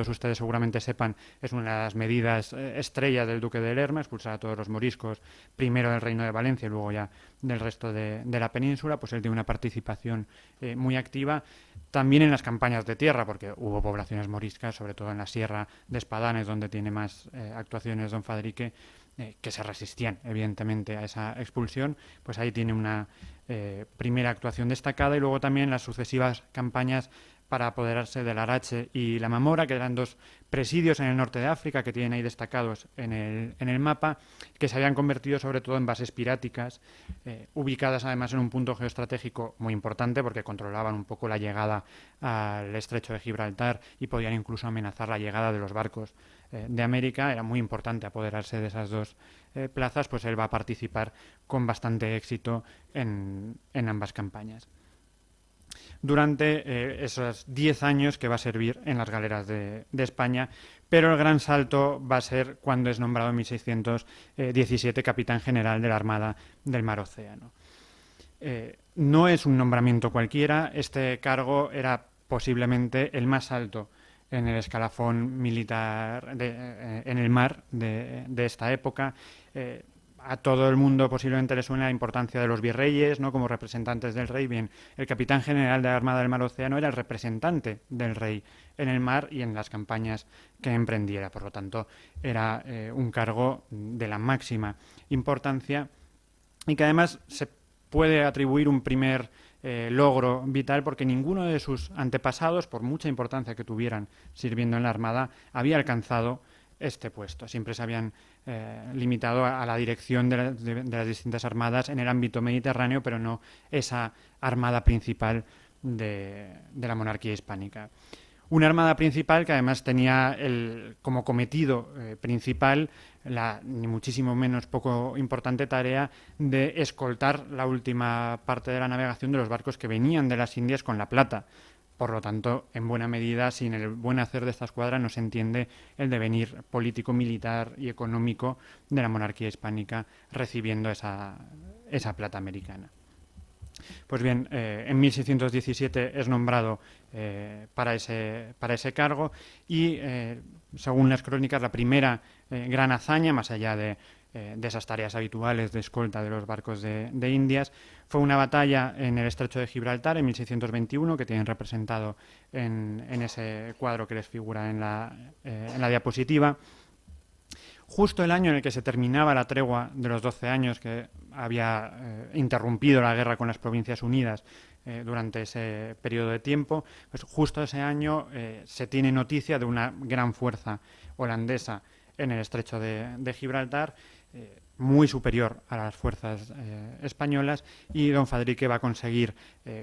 ustedes seguramente sepan, es una de las medidas estrella del duque de Lerma, expulsar a todos los moriscos, primero del Reino de Valencia y luego ya del resto de la península. Pues él tiene una participación muy activa, también en las campañas de tierra, porque hubo poblaciones moriscas, sobre todo en la Sierra de Espadanes, donde tiene más actuaciones don Fadrique, que se resistían evidentemente a esa expulsión. Pues ahí tiene una primera actuación destacada, y luego también las sucesivas campañas para apoderarse del Arache y la Mamora, que eran dos presidios en el norte de África que tienen ahí destacados en el mapa, que se habían convertido sobre todo en bases piráticas, ubicadas además en un punto geoestratégico muy importante, porque controlaban un poco la llegada al estrecho de Gibraltar y podían incluso amenazar la llegada de los barcos de América. Era muy importante apoderarse de esas dos plazas. Pues él va a participar con bastante éxito en ambas campañas durante esos 10 años que va a servir en las galeras de España, pero el gran salto va a ser cuando es nombrado en 1617 capitán general de la Armada del Mar Océano. No es un nombramiento cualquiera. Este cargo era posiblemente el más alto en el escalafón militar en el mar de esta época. A todo el mundo posiblemente le suena la importancia de los virreyes, ¿no?, como representantes del rey. Bien, el capitán general de la Armada del Mar Océano era el representante del rey en el mar y en las campañas que emprendiera. Por lo tanto, era un cargo de la máxima importancia, y que además se puede atribuir un primer logro vital, porque ninguno de sus antepasados, por mucha importancia que tuvieran sirviendo en la Armada, había alcanzado este puesto. Siempre se habían limitado a la dirección de las distintas armadas en el ámbito mediterráneo, pero no esa armada principal de la monarquía hispánica. Una armada principal que además tenía como cometido principal la ni muchísimo menos poco importante tarea de escoltar la última parte de la navegación de los barcos que venían de las Indias con la plata. Por lo tanto, en buena medida, sin el buen hacer de esta escuadra no se entiende el devenir político, militar y económico de la monarquía hispánica recibiendo esa plata americana. Pues bien, en 1617 es nombrado para ese cargo, y según las crónicas, la primera gran hazaña, más allá de esas tareas habituales de escolta de los barcos de Indias, fue una batalla en el estrecho de Gibraltar en 1621, que tienen representado en ese cuadro que les figura en la diapositiva. Justo el año en el que se terminaba la tregua de los 12 años que había interrumpido la guerra con las Provincias Unidas durante ese periodo de tiempo, pues justo ese año se tiene noticia de una gran fuerza holandesa en el estrecho de Gibraltar, muy superior a las fuerzas españolas, y don Fadrique va a conseguir,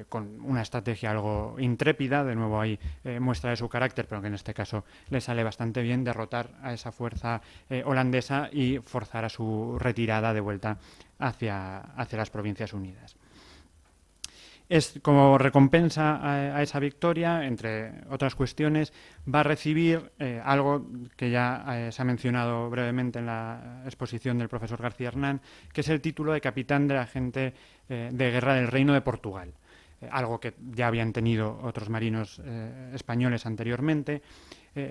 con una estrategia algo intrépida, de nuevo ahí muestra de su carácter, pero que en este caso le sale bastante bien, derrotar a esa fuerza holandesa y forzar a su retirada de vuelta hacia las Provincias Unidas. Como recompensa a esa victoria, entre otras cuestiones, va a recibir algo que ya se ha mencionado brevemente en la exposición del profesor García Hernán, que es el título de capitán de la gente de guerra del Reino de Portugal, algo que ya habían tenido otros marinos españoles anteriormente.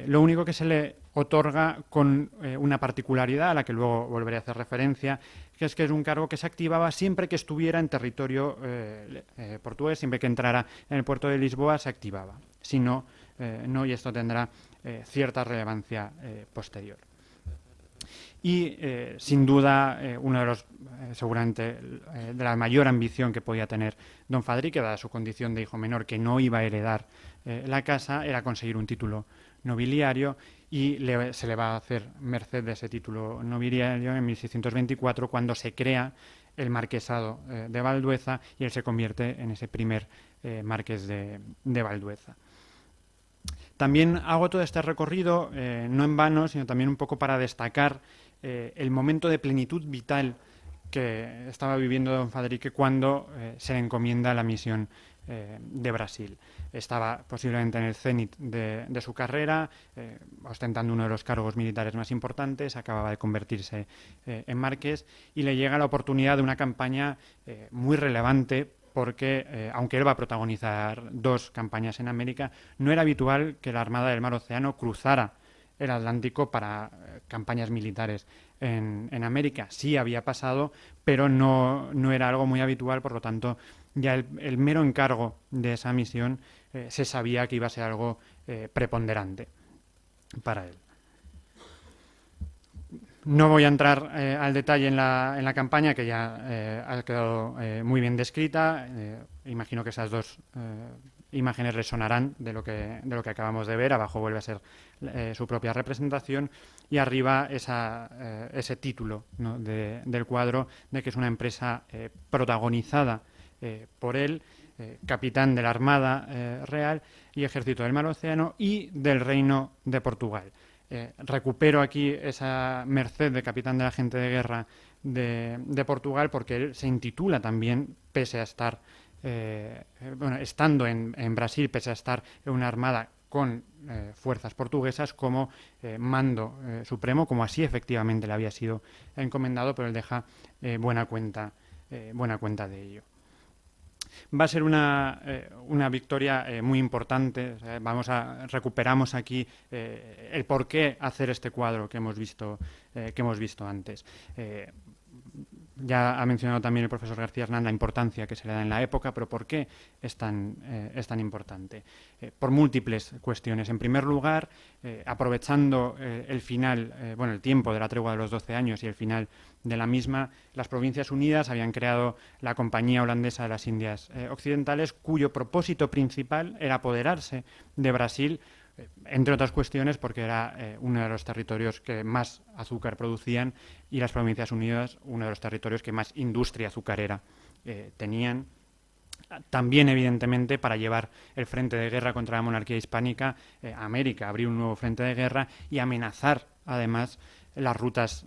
Lo único que se le otorga con una particularidad a la que luego volveré a hacer referencia, que es un cargo que se activaba siempre que estuviera en territorio portugués, siempre que entrara en el puerto de Lisboa se activaba. Si no, no, y esto tendrá cierta relevancia posterior. Y sin duda uno de los seguramente de la mayor ambición que podía tener don Fadrique, dada su condición de hijo menor que no iba a heredar la casa, era conseguir un título nobiliario, y se le va a hacer merced de ese título nobiliario en 1624, cuando se crea el marquesado de Valdueza, y él se convierte en ese primer marqués de Valdueza. También hago todo este recorrido, no en vano, sino también un poco para destacar el momento de plenitud vital que estaba viviendo don Fadrique cuando se le encomienda la misión de Brasil. Estaba posiblemente en el cenit de su carrera, ostentando uno de los cargos militares más importantes, acababa de convertirse en marqués y le llega la oportunidad de una campaña muy relevante porque, aunque él va a protagonizar 2 campañas en América, no era habitual que la Armada del Mar Océano cruzara el Atlántico para campañas militares en América. Sí había pasado, pero no era algo muy habitual, por lo tanto, ya el mero encargo de esa misión se sabía que iba a ser algo preponderante para él. No voy a entrar al detalle en la campaña, que ya ha quedado muy bien descrita. Imagino que esas 2 imágenes resonarán de lo que acabamos de ver. Abajo vuelve a ser su propia representación y arriba ese título, ¿no?, del cuadro, de que es una empresa protagonizada por él, capitán de la Armada Real y Ejército del Mar Océano y del Reino de Portugal. Recupero aquí esa merced de capitán de la gente de guerra de Portugal porque él se intitula también, pese a estar estando en Brasil, pese a estar en una armada con fuerzas portuguesas, como mando supremo, como así efectivamente le había sido encomendado, pero él deja buena cuenta de ello. Va a ser una victoria muy importante. O sea, recuperamos aquí el por qué hacer este cuadro que hemos visto antes. Ya ha mencionado también el profesor García Hernán la importancia que se le da en la época, pero ¿por qué es tan importante? Por múltiples cuestiones. En primer lugar, aprovechando el final, el tiempo de la tregua de los 12 años y el final de la misma, las Provincias Unidas habían creado la Compañía Holandesa de las Indias Occidentales, cuyo propósito principal era apoderarse de Brasil, entre otras cuestiones porque era uno de los territorios que más azúcar producían y las Provincias Unidas uno de los territorios que más industria azucarera tenían. También, evidentemente, para llevar el frente de guerra contra la monarquía hispánica a América, abrir un nuevo frente de guerra y amenazar, además, las rutas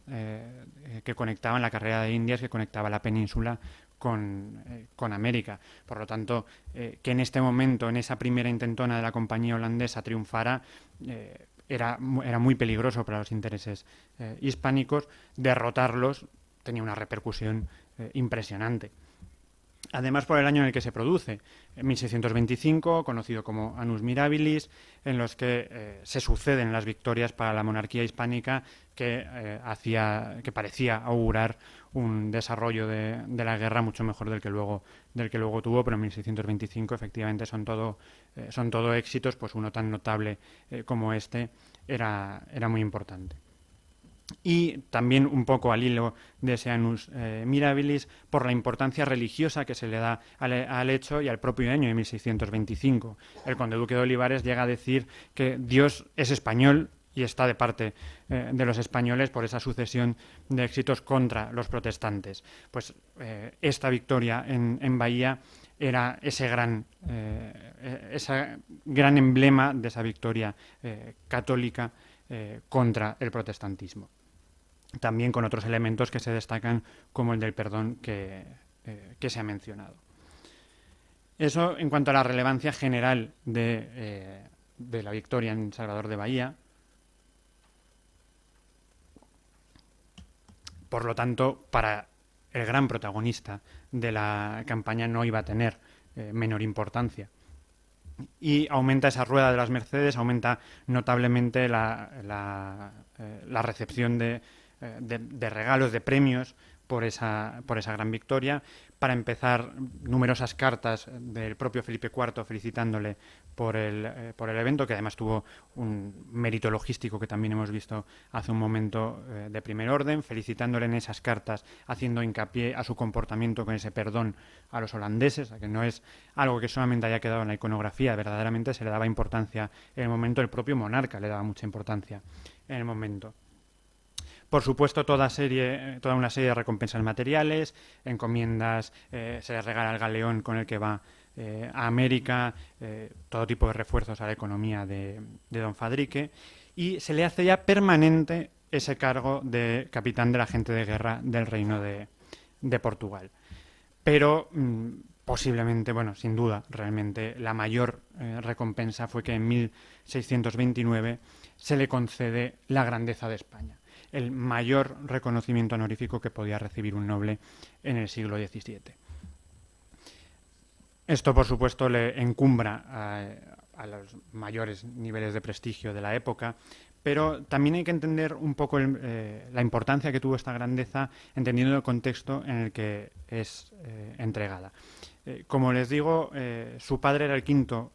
que conectaban la carrera de Indias, que conectaba la península con América. Por lo tanto, que en este momento, en esa primera intentona de la compañía holandesa triunfara, era muy peligroso para los intereses hispánicos. Derrotarlos tenía una repercusión impresionante. Además, por el año en el que se produce, en 1625, conocido como Annus Mirabilis, en los que se suceden las victorias para la monarquía hispánica que parecía augurar un desarrollo de la guerra mucho mejor del que luego tuvo, pero en 1625 efectivamente son todo éxitos, pues uno tan notable como este era muy importante. Y también un poco al hilo de ese Annus Mirabilis, por la importancia religiosa que se le da al hecho y al propio año de 1625. El conde duque de Olivares llega a decir que Dios es español y está de parte de los españoles por esa sucesión de éxitos contra los protestantes. Pues esta victoria en Bahía era ese gran emblema de esa victoria católica contra el protestantismo. También con otros elementos que se destacan, como el del perdón que se ha mencionado. Eso en cuanto a la relevancia general de la victoria en Salvador de Bahía. Por lo tanto, para el gran protagonista de la campaña no iba a tener menor importancia. Y aumenta esa rueda de las Mercedes, aumenta notablemente la recepción de regalos, de premios por esa gran victoria. Para empezar, numerosas cartas del propio Felipe IV felicitándole por el evento, que además tuvo un mérito logístico que también hemos visto hace un momento de primer orden, felicitándole en esas cartas, haciendo hincapié a su comportamiento con ese perdón a los holandeses, a que no es algo que solamente haya quedado en la iconografía, verdaderamente se le daba importancia en el momento, el propio monarca le daba mucha importancia en el momento. Por supuesto, toda una serie de recompensas materiales, encomiendas, se le regala el galeón con el que va a América, todo tipo de refuerzos a la economía de don Fadrique, y se le hace ya permanente ese cargo de capitán de la gente de guerra del Reino de de Portugal. Pero posiblemente, bueno, sin duda, realmente la mayor recompensa fue que en 1629 se le concede la grandeza de España, el mayor reconocimiento honorífico que podía recibir un noble en el siglo XVII. Esto, por supuesto, le encumbra a los mayores niveles de prestigio de la época, pero también hay que entender un poco la importancia que tuvo esta grandeza, entendiendo el contexto en el que es entregada. Como les digo, su padre era el quinto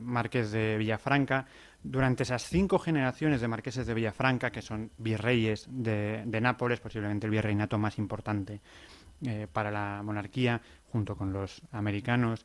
marqués de Villafranca. Durante esas 5 generaciones de marqueses de Villafranca, que son virreyes de Nápoles, posiblemente el virreinato más importante para la monarquía, junto con los americanos,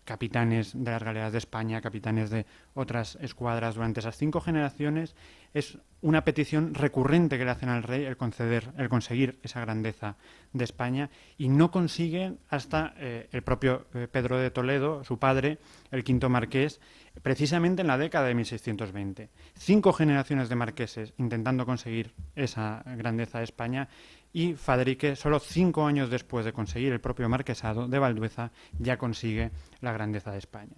capitanes de las galeras de España, capitanes de otras escuadras, durante esas 5 generaciones, es una petición recurrente que le hacen al rey el conseguir esa grandeza de España, y no consiguen hasta el propio Pedro de Toledo, su padre, el quinto marqués, precisamente en la década de 1620. 5 generaciones de marqueses intentando conseguir esa grandeza de España, y Fadrique, solo 5 años después de conseguir el propio marquesado de Valdueza, ya consigue la grandeza de España.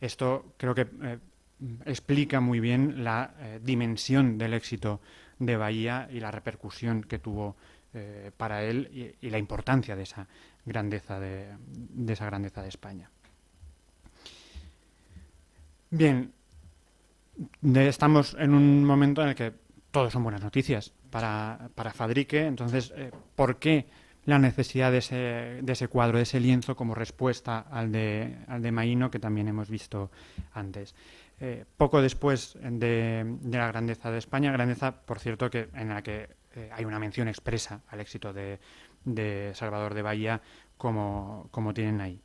Esto creo que explica muy bien la dimensión del éxito de Bahía y la repercusión que tuvo para él y la importancia de esa grandeza de España. Bien, estamos en un momento en el que todo son buenas noticias para Fadrique. Entonces, ¿por qué la necesidad de ese cuadro, de ese lienzo, como respuesta al de Maíno, que también hemos visto antes? Poco después de la grandeza de España, grandeza, por cierto, en la que hay una mención expresa al éxito de Salvador de Bahía, como tienen ahí.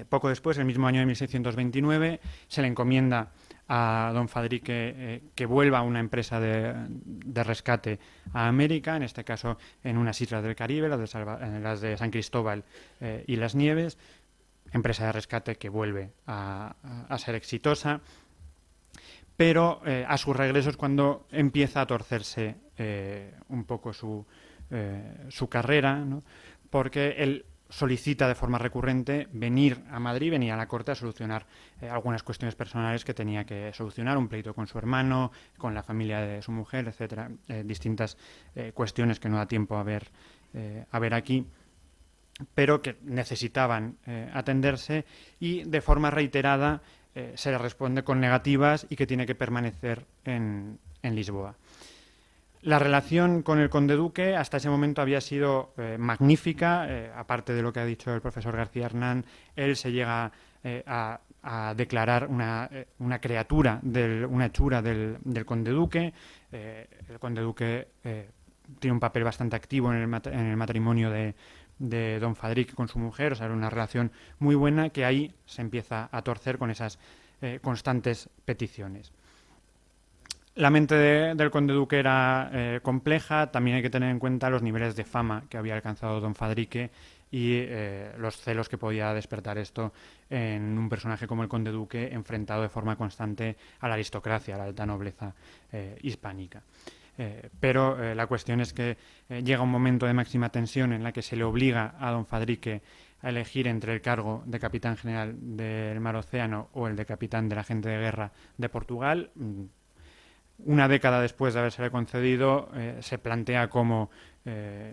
Poco después, el mismo año de 1629, se le encomienda a don Fadrique que vuelva a una empresa de rescate a América, en este caso en unas islas del Caribe, las de San Cristóbal y Las Nieves, empresa de rescate que vuelve a ser exitosa, pero a su regreso es cuando empieza a torcerse un poco su carrera, ¿no? Porque él solicita de forma recurrente venir a Madrid, venir a la corte a solucionar algunas cuestiones personales que tenía que solucionar, un pleito con su hermano, con la familia de su mujer, etcétera, distintas cuestiones que no da tiempo a ver aquí, pero que necesitaban atenderse, y de forma reiterada se le responde con negativas y que tiene que permanecer en Lisboa. La relación con el conde duque hasta ese momento había sido magnífica, aparte de lo que ha dicho el profesor García Hernán. Él se llega a declarar una criatura, una hechura del conde duque. El conde duque tiene un papel bastante activo en el matrimonio de don Fadrique con su mujer, o sea, era una relación muy buena que ahí se empieza a torcer con esas constantes peticiones. La mente del conde duque era compleja. También hay que tener en cuenta los niveles de fama que había alcanzado don Fadrique y los celos que podía despertar esto en un personaje como el conde duque, enfrentado de forma constante a la aristocracia, a la alta nobleza hispánica. Pero la cuestión es que llega un momento de máxima tensión en la que se le obliga a don Fadrique a elegir entre el cargo de capitán general del Mar Océano o el de capitán de la gente de guerra de Portugal. Una década después de habérsele concedido, se plantea como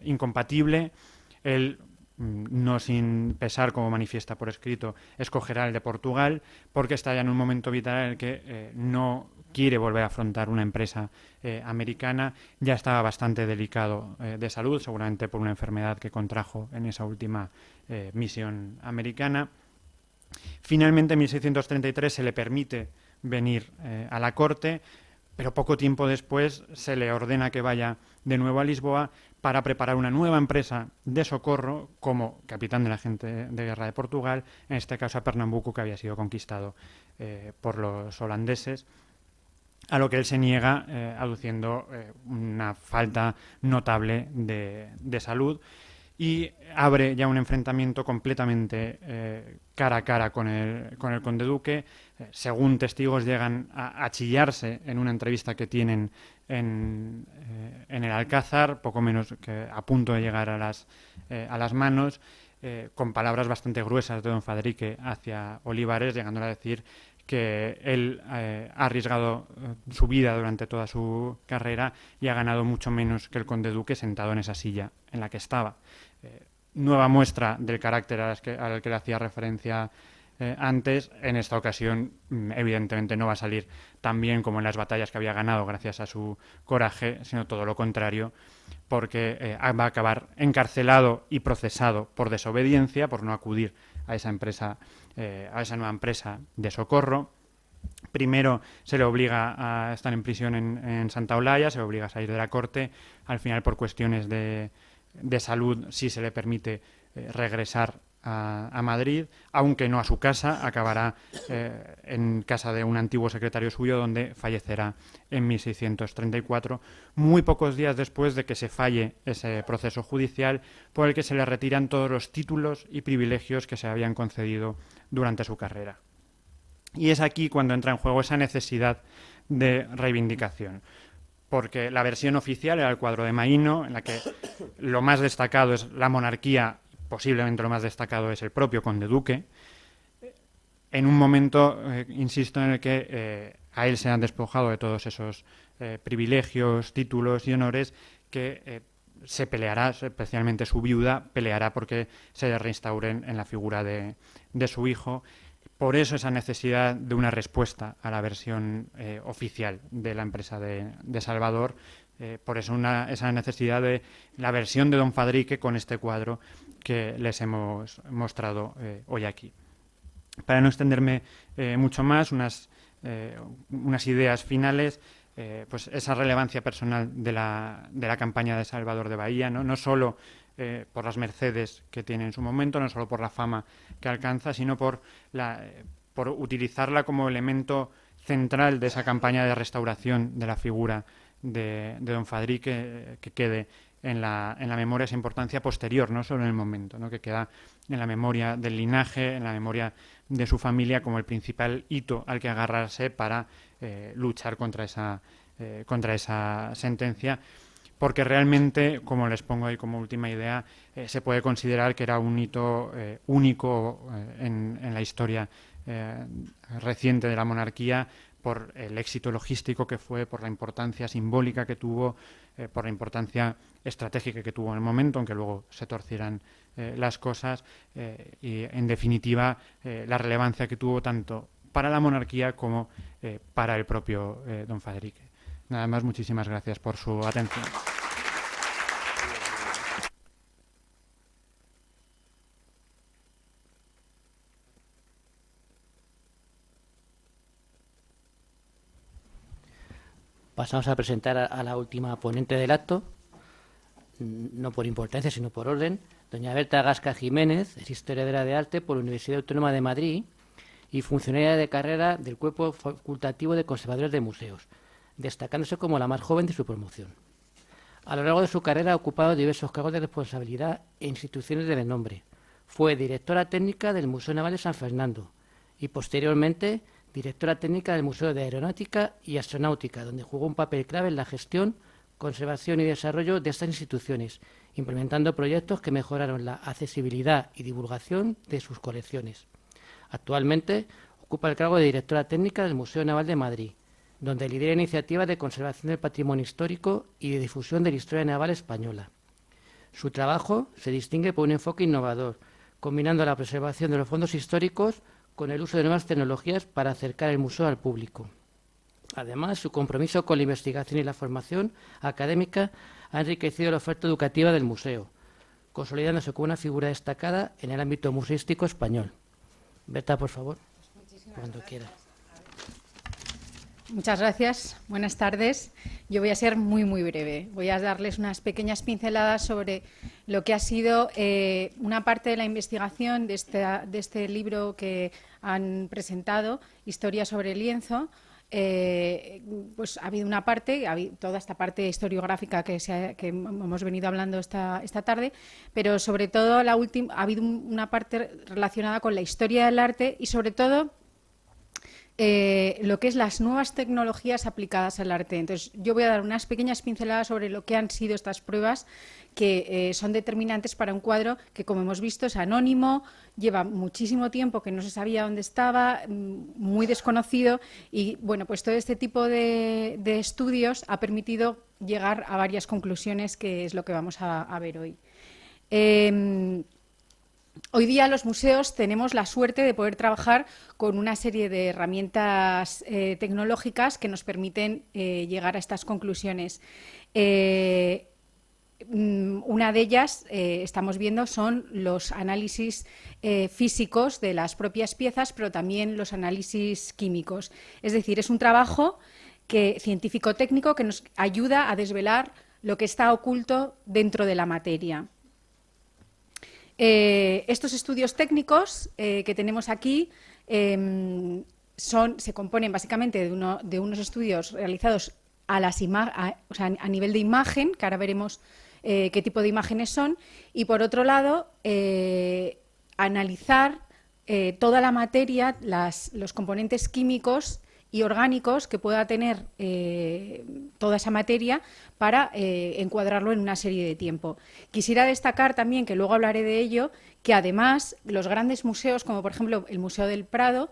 incompatible. Él, no sin pesar, como manifiesta por escrito, escogerá el de Portugal, porque está ya en un momento vital en el que no quiere volver a afrontar una empresa americana. Ya estaba bastante delicado de salud, seguramente por una enfermedad que contrajo en esa última misión americana. Finalmente, en 1633 se le permite venir a la corte, pero poco tiempo después se le ordena que vaya de nuevo a Lisboa para preparar una nueva empresa de socorro como capitán de la gente de guerra de Portugal, en este caso a Pernambuco, que había sido conquistado por los holandeses, a lo que él se niega, aduciendo una falta notable de salud, y abre ya un enfrentamiento completamente cara a cara con el conde duque. Según testigos, llegan a chillarse en una entrevista que tienen en el Alcázar, poco menos que a punto de llegar a a las manos, con palabras bastante gruesas de don Fadrique hacia Olivares, llegando a decir que él ha arriesgado su vida durante toda su carrera y ha ganado mucho menos que el conde duque sentado en esa silla en la que estaba. Nueva muestra del carácter al que le hacía referencia antes. En esta ocasión, evidentemente, no va a salir tan bien como en las batallas que había ganado gracias a su coraje, sino todo lo contrario, porque va a acabar encarcelado y procesado por desobediencia, por no acudir a esa empresa, a esa nueva empresa de socorro. Primero se le obliga a estar en prisión en Santa Olalla, se le obliga a salir de la corte. Al final, por cuestiones de salud, sí se le permite regresar a Madrid, aunque no a su casa. Acabará en casa de un antiguo secretario suyo, donde fallecerá en 1634, muy pocos días después de que se falle ese proceso judicial por el que se le retiran todos los títulos y privilegios que se habían concedido durante su carrera. Y es aquí cuando entra en juego esa necesidad de reivindicación, porque la versión oficial era el cuadro de Maíno, en la que lo más destacado es la monarquía, posiblemente lo más destacado es el propio conde duque, en un momento, insisto, en el que a él se han despojado de todos esos privilegios, títulos y honores, que se peleará, especialmente su viuda, peleará porque se reinstauren en la figura de su hijo. Por eso esa necesidad de una respuesta a la versión oficial de la empresa de Salvador, por eso esa necesidad de la versión de don Fadrique con este cuadro que les hemos mostrado hoy aquí. Para no extenderme mucho más, unas ideas finales, pues esa relevancia personal de la campaña de Salvador de Bahía, no solo por las mercedes que tiene en su momento, no solo por la fama que alcanza, sino por utilizarla como elemento central de esa campaña de restauración de la figura de don Fadrique, que quede en la memoria esa importancia posterior, no solo en el momento, ¿no? Que queda en la memoria del linaje, en la memoria de su familia, como el principal hito al que agarrarse para luchar contra esa sentencia, porque realmente, como les pongo ahí como última idea, se puede considerar que era un hito único en la historia reciente de la monarquía, por el éxito logístico que fue, por la importancia simbólica que tuvo, por la importancia estratégica que tuvo en el momento, aunque luego se torcieran las cosas, y en definitiva la relevancia que tuvo tanto para la monarquía como para el propio don Fadrique. Nada más, muchísimas gracias por su atención. Pasamos a presentar a la última ponente del acto, no por importancia, sino por orden, doña Berta Gasca Jiménez, es historiadora de arte por la Universidad Autónoma de Madrid y funcionaria de carrera del Cuerpo Facultativo de Conservadores de Museos, destacándose como la más joven de su promoción. A lo largo de su carrera ha ocupado diversos cargos de responsabilidad en instituciones de renombre. Fue directora técnica del Museo Naval de San Fernando y posteriormente directora técnica del Museo de Aeronáutica y Astronáutica, donde jugó un papel clave en la gestión, conservación y desarrollo de estas instituciones, implementando proyectos que mejoraron la accesibilidad y divulgación de sus colecciones. Actualmente ocupa el cargo de directora técnica del Museo Naval de Madrid, donde lidera iniciativas de conservación del patrimonio histórico y de difusión de la historia naval española. Su trabajo se distingue por un enfoque innovador, combinando la preservación de los fondos históricos con el uso de nuevas tecnologías para acercar el museo al público. Además, su compromiso con la investigación y la formación académica ha enriquecido la oferta educativa del museo, consolidándose como una figura destacada en el ámbito museístico español. Berta, por favor, cuando quiera. Muchas gracias. Buenas tardes. Yo voy a ser muy breve. Voy a darles unas pequeñas pinceladas sobre lo que ha sido una parte de la investigación de este libro que han presentado, Historia sobre el lienzo. Pues ha habido una parte, toda esta parte historiográfica que hemos venido hablando esta tarde, pero sobre todo ha habido una parte relacionada con la historia del arte y sobre todo lo que es las nuevas tecnologías aplicadas al arte. Entonces, yo voy a dar unas pequeñas pinceladas sobre lo que han sido estas pruebas que son determinantes para un cuadro que, como hemos visto, es anónimo, lleva muchísimo tiempo que no se sabía dónde estaba, muy desconocido y, bueno, pues todo este tipo de estudios ha permitido llegar a varias conclusiones, que es lo que vamos a ver hoy. Hoy día los museos tenemos la suerte de poder trabajar con una serie de herramientas tecnológicas que nos permiten llegar a estas conclusiones. Una de ellas, estamos viendo, son los análisis físicos de las propias piezas, pero también los análisis químicos. Es decir, es un trabajo científico-técnico que nos ayuda a desvelar lo que está oculto dentro de la materia. Estos estudios técnicos que tenemos aquí se componen básicamente de unos estudios realizados a nivel de imagen, que ahora veremos qué tipo de imágenes son, y por otro lado analizar toda la materia, los componentes químicos y orgánicos que pueda tener toda esa materia para encuadrarlo en una serie de tiempo. Quisiera destacar también, que luego hablaré de ello, que además los grandes museos, como por ejemplo el Museo del Prado,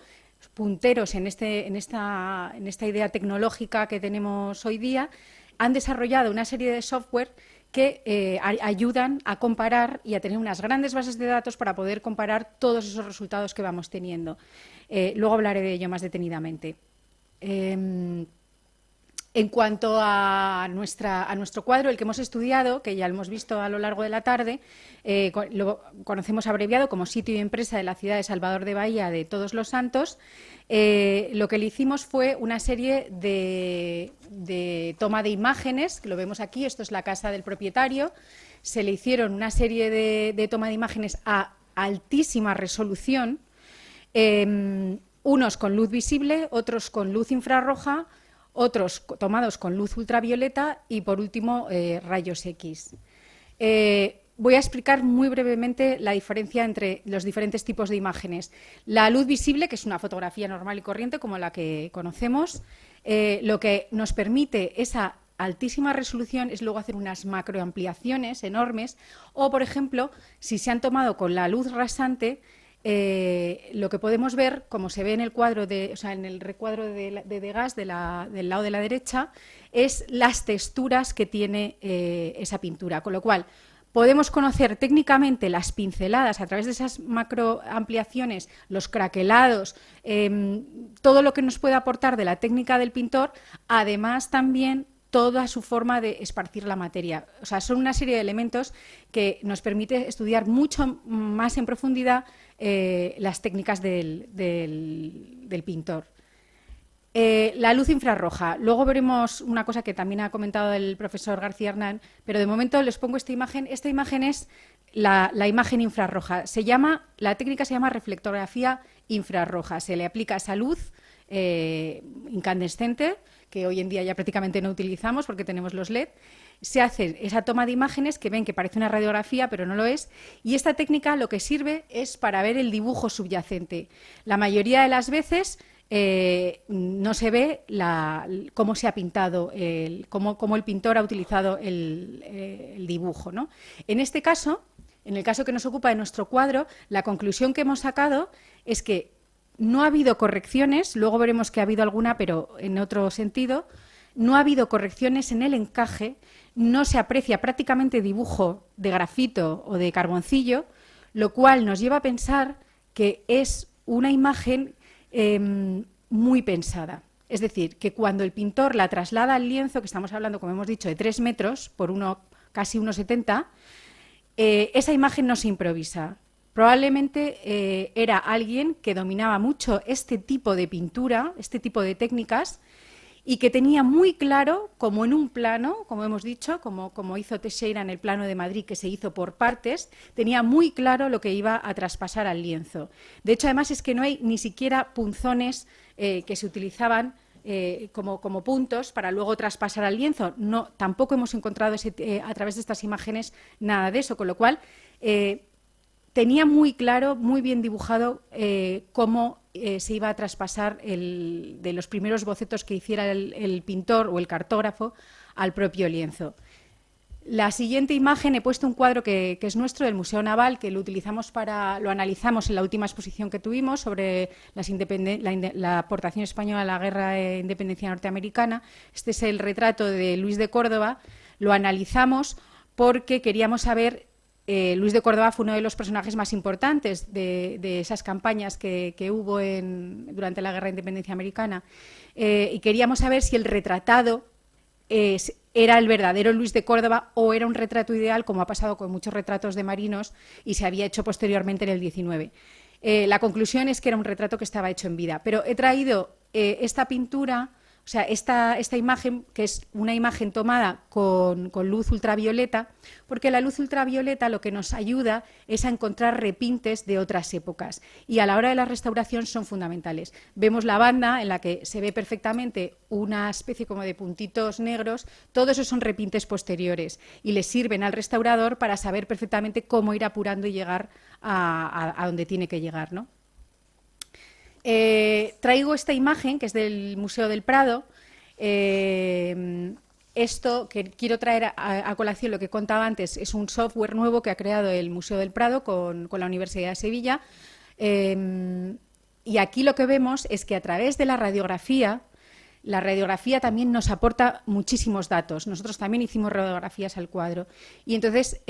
punteros en esta idea tecnológica que tenemos hoy día, han desarrollado una serie de software que ayudan a comparar y a tener unas grandes bases de datos para poder comparar todos esos resultados que vamos teniendo. Luego hablaré de ello más detenidamente. En cuanto a nuestro cuadro, el que hemos estudiado, que ya lo hemos visto a lo largo de la tarde, lo conocemos abreviado como Sitio y Empresa de la ciudad de Salvador de Bahía de Todos los Santos. Lo que le hicimos fue una serie de toma de imágenes, que lo vemos aquí, esto es la casa del propietario. Se le hicieron una serie de toma de imágenes a altísima resolución, unos con luz visible, otros con luz infrarroja, otros tomados con luz ultravioleta y, por último, rayos X. Voy a explicar muy brevemente la diferencia entre los diferentes tipos de imágenes. La luz visible, que es una fotografía normal y corriente como la que conocemos, lo que nos permite esa altísima resolución es luego hacer unas macroampliaciones enormes o, por ejemplo, si se han tomado con la luz rasante, lo que podemos ver, como se ve en el cuadro, en el recuadro de Degas del lado de la derecha, es las texturas que tiene esa pintura. Con lo cual, podemos conocer técnicamente las pinceladas a través de esas macroampliaciones, los craquelados, todo lo que nos puede aportar de la técnica del pintor, además también toda su forma de esparcir la materia. O sea, son una serie de elementos que nos permite estudiar mucho más en profundidad las técnicas del pintor. La luz infrarroja. Luego veremos una cosa que también ha comentado el profesor García Hernán, pero de momento les pongo esta imagen. Esta imagen es la imagen infrarroja. La técnica se llama reflectografía infrarroja. Se le aplica esa luz incandescente, que hoy en día ya prácticamente no utilizamos porque tenemos los LED. Se hace esa toma de imágenes que ven que parece una radiografía, pero no lo es, y esta técnica lo que sirve es para ver el dibujo subyacente. La mayoría de las veces no se ve cómo se ha pintado, cómo el pintor ha utilizado el dibujo, ¿no? En este caso, en el caso que nos ocupa de nuestro cuadro, la conclusión que hemos sacado es que no ha habido correcciones, luego veremos que ha habido alguna, pero en otro sentido. No ha habido correcciones en el encaje, no se aprecia prácticamente dibujo de grafito o de carboncillo, lo cual nos lleva a pensar que es una imagen muy pensada. Es decir, que cuando el pintor la traslada al lienzo, que estamos hablando, como hemos dicho, de 3 metros por casi 1,70, esa imagen no se improvisa. Probablemente era alguien que dominaba mucho este tipo de pintura, este tipo de técnicas, y que tenía muy claro, como en un plano, como hemos dicho, como hizo Teixeira en el plano de Madrid, que se hizo por partes, tenía muy claro lo que iba a traspasar al lienzo. De hecho, además, es que no hay ni siquiera punzones que se utilizaban como puntos para luego traspasar al lienzo. No, tampoco hemos encontrado a través de estas imágenes nada de eso, con lo cual tenía muy claro, muy bien dibujado cómo se iba a traspasar de los primeros bocetos que hiciera el pintor o el cartógrafo al propio lienzo. La siguiente imagen, he puesto un cuadro que es nuestro, del Museo Naval, que lo analizamos en la última exposición que tuvimos sobre la aportación española a la guerra de independencia norteamericana. Este es el retrato de Luis de Córdoba. Lo analizamos porque queríamos saber, Luis de Córdoba fue uno de los personajes más importantes de esas campañas que hubo durante la guerra de independencia americana, y queríamos saber si el retratado era el verdadero Luis de Córdoba o era un retrato ideal, como ha pasado con muchos retratos de marinos y se había hecho posteriormente en el 19. La conclusión es que era un retrato que estaba hecho en vida, pero he traído esta pintura, o sea, esta imagen, que es una imagen tomada con luz ultravioleta, porque la luz ultravioleta lo que nos ayuda es a encontrar repintes de otras épocas, y a la hora de la restauración son fundamentales. Vemos la banda en la que se ve perfectamente una especie como de puntitos negros, todos esos son repintes posteriores, y le sirven al restaurador para saber perfectamente cómo ir apurando y llegar a donde tiene que llegar, ¿no? Traigo esta imagen, que es del Museo del Prado. Esto que quiero traer a colación, lo que contaba antes, es un software nuevo que ha creado el Museo del Prado con la Universidad de Sevilla. Y aquí lo que vemos es que a través de la radiografía también nos aporta muchísimos datos. Nosotros también hicimos radiografías al cuadro. Y entonces,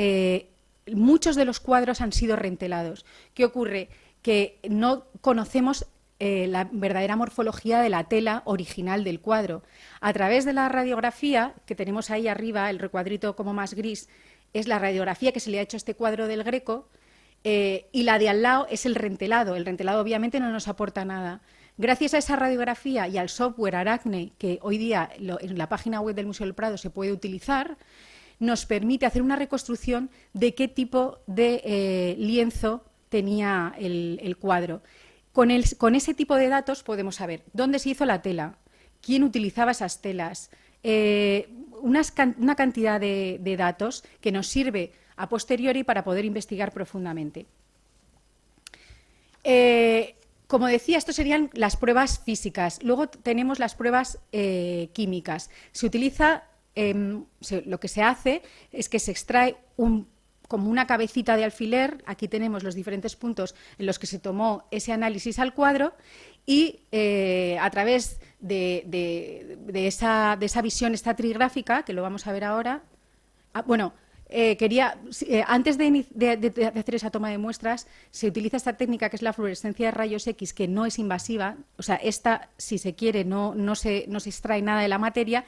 muchos de los cuadros han sido reentelados. ¿Qué ocurre? Que no conocemos la verdadera morfología de la tela original del cuadro. A través de la radiografía, que tenemos ahí arriba, el recuadrito como más gris, es la radiografía que se le ha hecho a este cuadro del Greco, y la de al lado es el rentelado. El rentelado obviamente no nos aporta nada. Gracias a esa radiografía y al software Aracne, que hoy día en la página web del Museo del Prado se puede utilizar, nos permite hacer una reconstrucción de qué tipo de lienzo tenía el cuadro. Con ese tipo de datos podemos saber dónde se hizo la tela, quién utilizaba esas telas, una cantidad de datos que nos sirve a posteriori para poder investigar profundamente. Como decía, esto serían las pruebas físicas. Luego tenemos las pruebas químicas. Se utiliza, lo que se hace es que se extrae como una cabecita de alfiler. Aquí tenemos los diferentes puntos en los que se tomó ese análisis al cuadro, y a través de esa visión estratigráfica, que lo vamos a ver ahora, antes de hacer esa toma de muestras, se utiliza esta técnica que es la fluorescencia de rayos X, que no es invasiva, o sea, esta, si se quiere, no se extrae nada de la materia,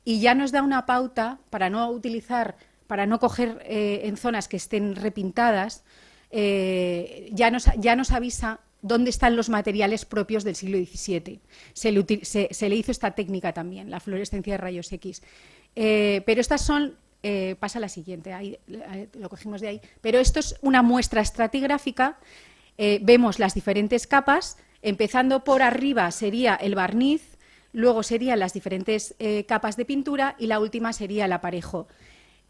y ya nos da una pauta para no coger en zonas que estén repintadas. Ya nos avisa dónde están los materiales propios del siglo XVII. Se le hizo esta técnica también, la fluorescencia de rayos X. Pero estas son, pasa a la siguiente, ahí, lo cogimos de ahí, pero esto es una muestra estratigráfica. Vemos las diferentes capas, empezando por arriba sería el barniz, luego serían las diferentes capas de pintura, y la última sería el aparejo.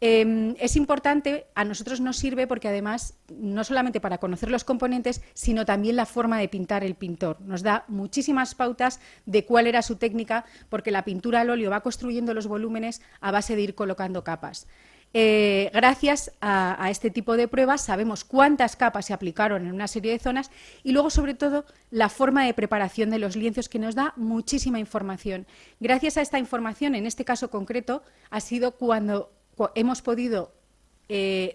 Es importante, a nosotros nos sirve porque además, no solamente para conocer los componentes, sino también la forma de pintar el pintor. Nos da muchísimas pautas de cuál era su técnica, porque la pintura al óleo va construyendo los volúmenes a base de ir colocando capas. Gracias a este tipo de pruebas sabemos cuántas capas se aplicaron en una serie de zonas, y luego, sobre todo, la forma de preparación de los lienzos, que nos da muchísima información. Gracias a esta información, en este caso concreto, ha sido cuando hemos podido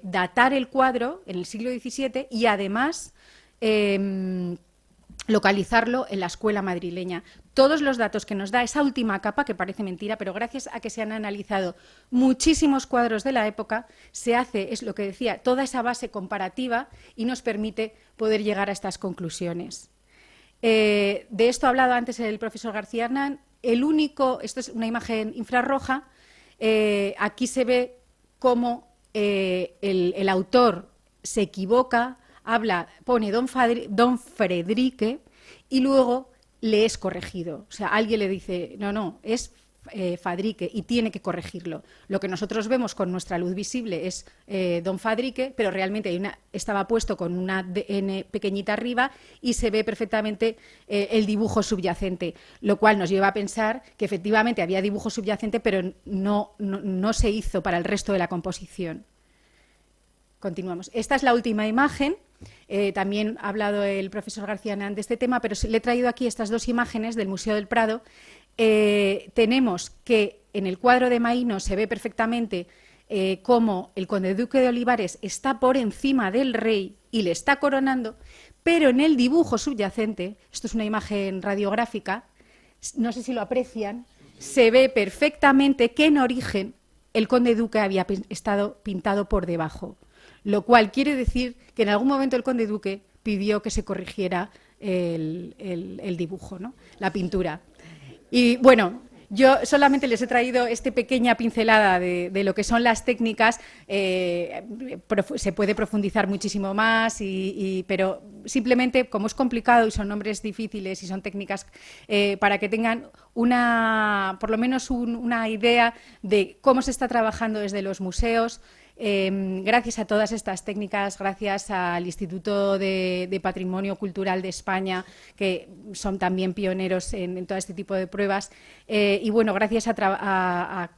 datar el cuadro en el siglo XVII y además localizarlo en la escuela madrileña. Todos los datos que nos da esa última capa, que parece mentira, pero gracias a que se han analizado muchísimos cuadros de la época, se hace, es lo que decía, toda esa base comparativa, y nos permite poder llegar a estas conclusiones. De esto ha hablado antes el profesor García Hernán. Esto es una imagen infrarroja. Aquí se ve cómo el autor se equivoca, pone don Frederique, y luego le es corregido. O sea, alguien le dice, no, es Fadrique y tiene que corregirlo. Lo que nosotros vemos con nuestra luz visible es don Fadrique, pero realmente estaba puesto con una DN pequeñita arriba y se ve perfectamente el dibujo subyacente, lo cual nos lleva a pensar que efectivamente había dibujo subyacente, pero no se hizo para el resto de la composición. Continuamos. Esta es la última imagen. También ha hablado el profesor García Nán de este tema, pero le he traído aquí estas dos imágenes del Museo del Prado. Tenemos que en el cuadro de Maíno se ve perfectamente cómo el conde duque de Olivares está por encima del rey y le está coronando, pero en el dibujo subyacente, esto es una imagen radiográfica, no sé si lo aprecian, se ve perfectamente que en origen el conde duque había estado pintado por debajo, lo cual quiere decir que en algún momento el conde duque pidió que se corrigiera el dibujo, ¿no? La pintura. Y bueno, yo solamente les he traído esta pequeña pincelada de lo que son las técnicas. Se puede profundizar muchísimo más, pero simplemente, como es complicado y son nombres difíciles y son técnicas, para que tengan por lo menos una idea de cómo se está trabajando desde los museos. Gracias a todas estas técnicas, gracias al Instituto de Patrimonio Cultural de España, que son también pioneros en todo este tipo de pruebas, y bueno, gracias a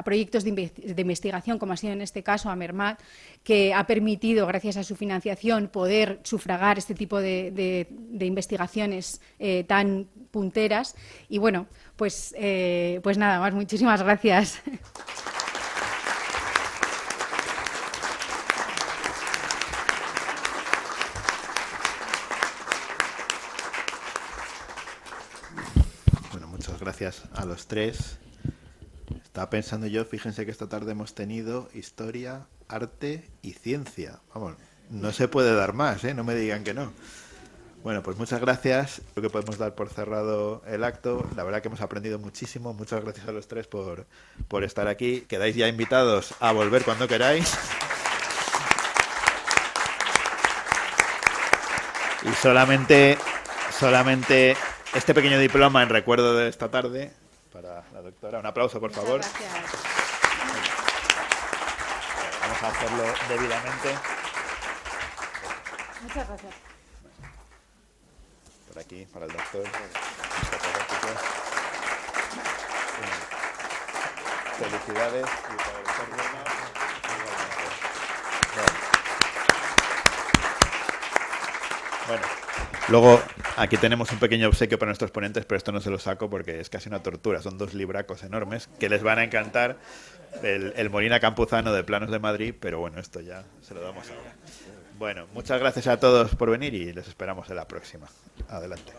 proyectos de investigación, como ha sido en este caso AMERMAT, que ha permitido, gracias a su financiación, poder sufragar este tipo de investigaciones tan punteras. Y bueno, pues nada más, muchísimas gracias. Gracias a los tres. Estaba pensando yo, fíjense que esta tarde hemos tenido historia, arte y ciencia. Vamos, no se puede dar más, ¿eh? No me digan que no. Bueno, pues muchas gracias. Creo que podemos dar por cerrado el acto. La verdad que hemos aprendido muchísimo. Muchas gracias a los tres por estar aquí. Quedáis ya invitados a volver cuando queráis. Y solamente este pequeño diploma en recuerdo de esta tarde para la doctora. Un aplauso, por favor. Muchas gracias. Vamos a hacerlo debidamente. Muchas gracias. Por aquí, para el doctor. Felicidades y para el doctor Bruno, igualmente. Bueno, luego aquí tenemos un pequeño obsequio para nuestros ponentes, pero esto no se lo saco porque es casi una tortura. Son 2 libracos enormes que les van a encantar. El Molina Campuzano de Planos de Madrid, pero bueno, esto ya se lo damos ahora. Bueno, muchas gracias a todos por venir y les esperamos en la próxima. Adelante.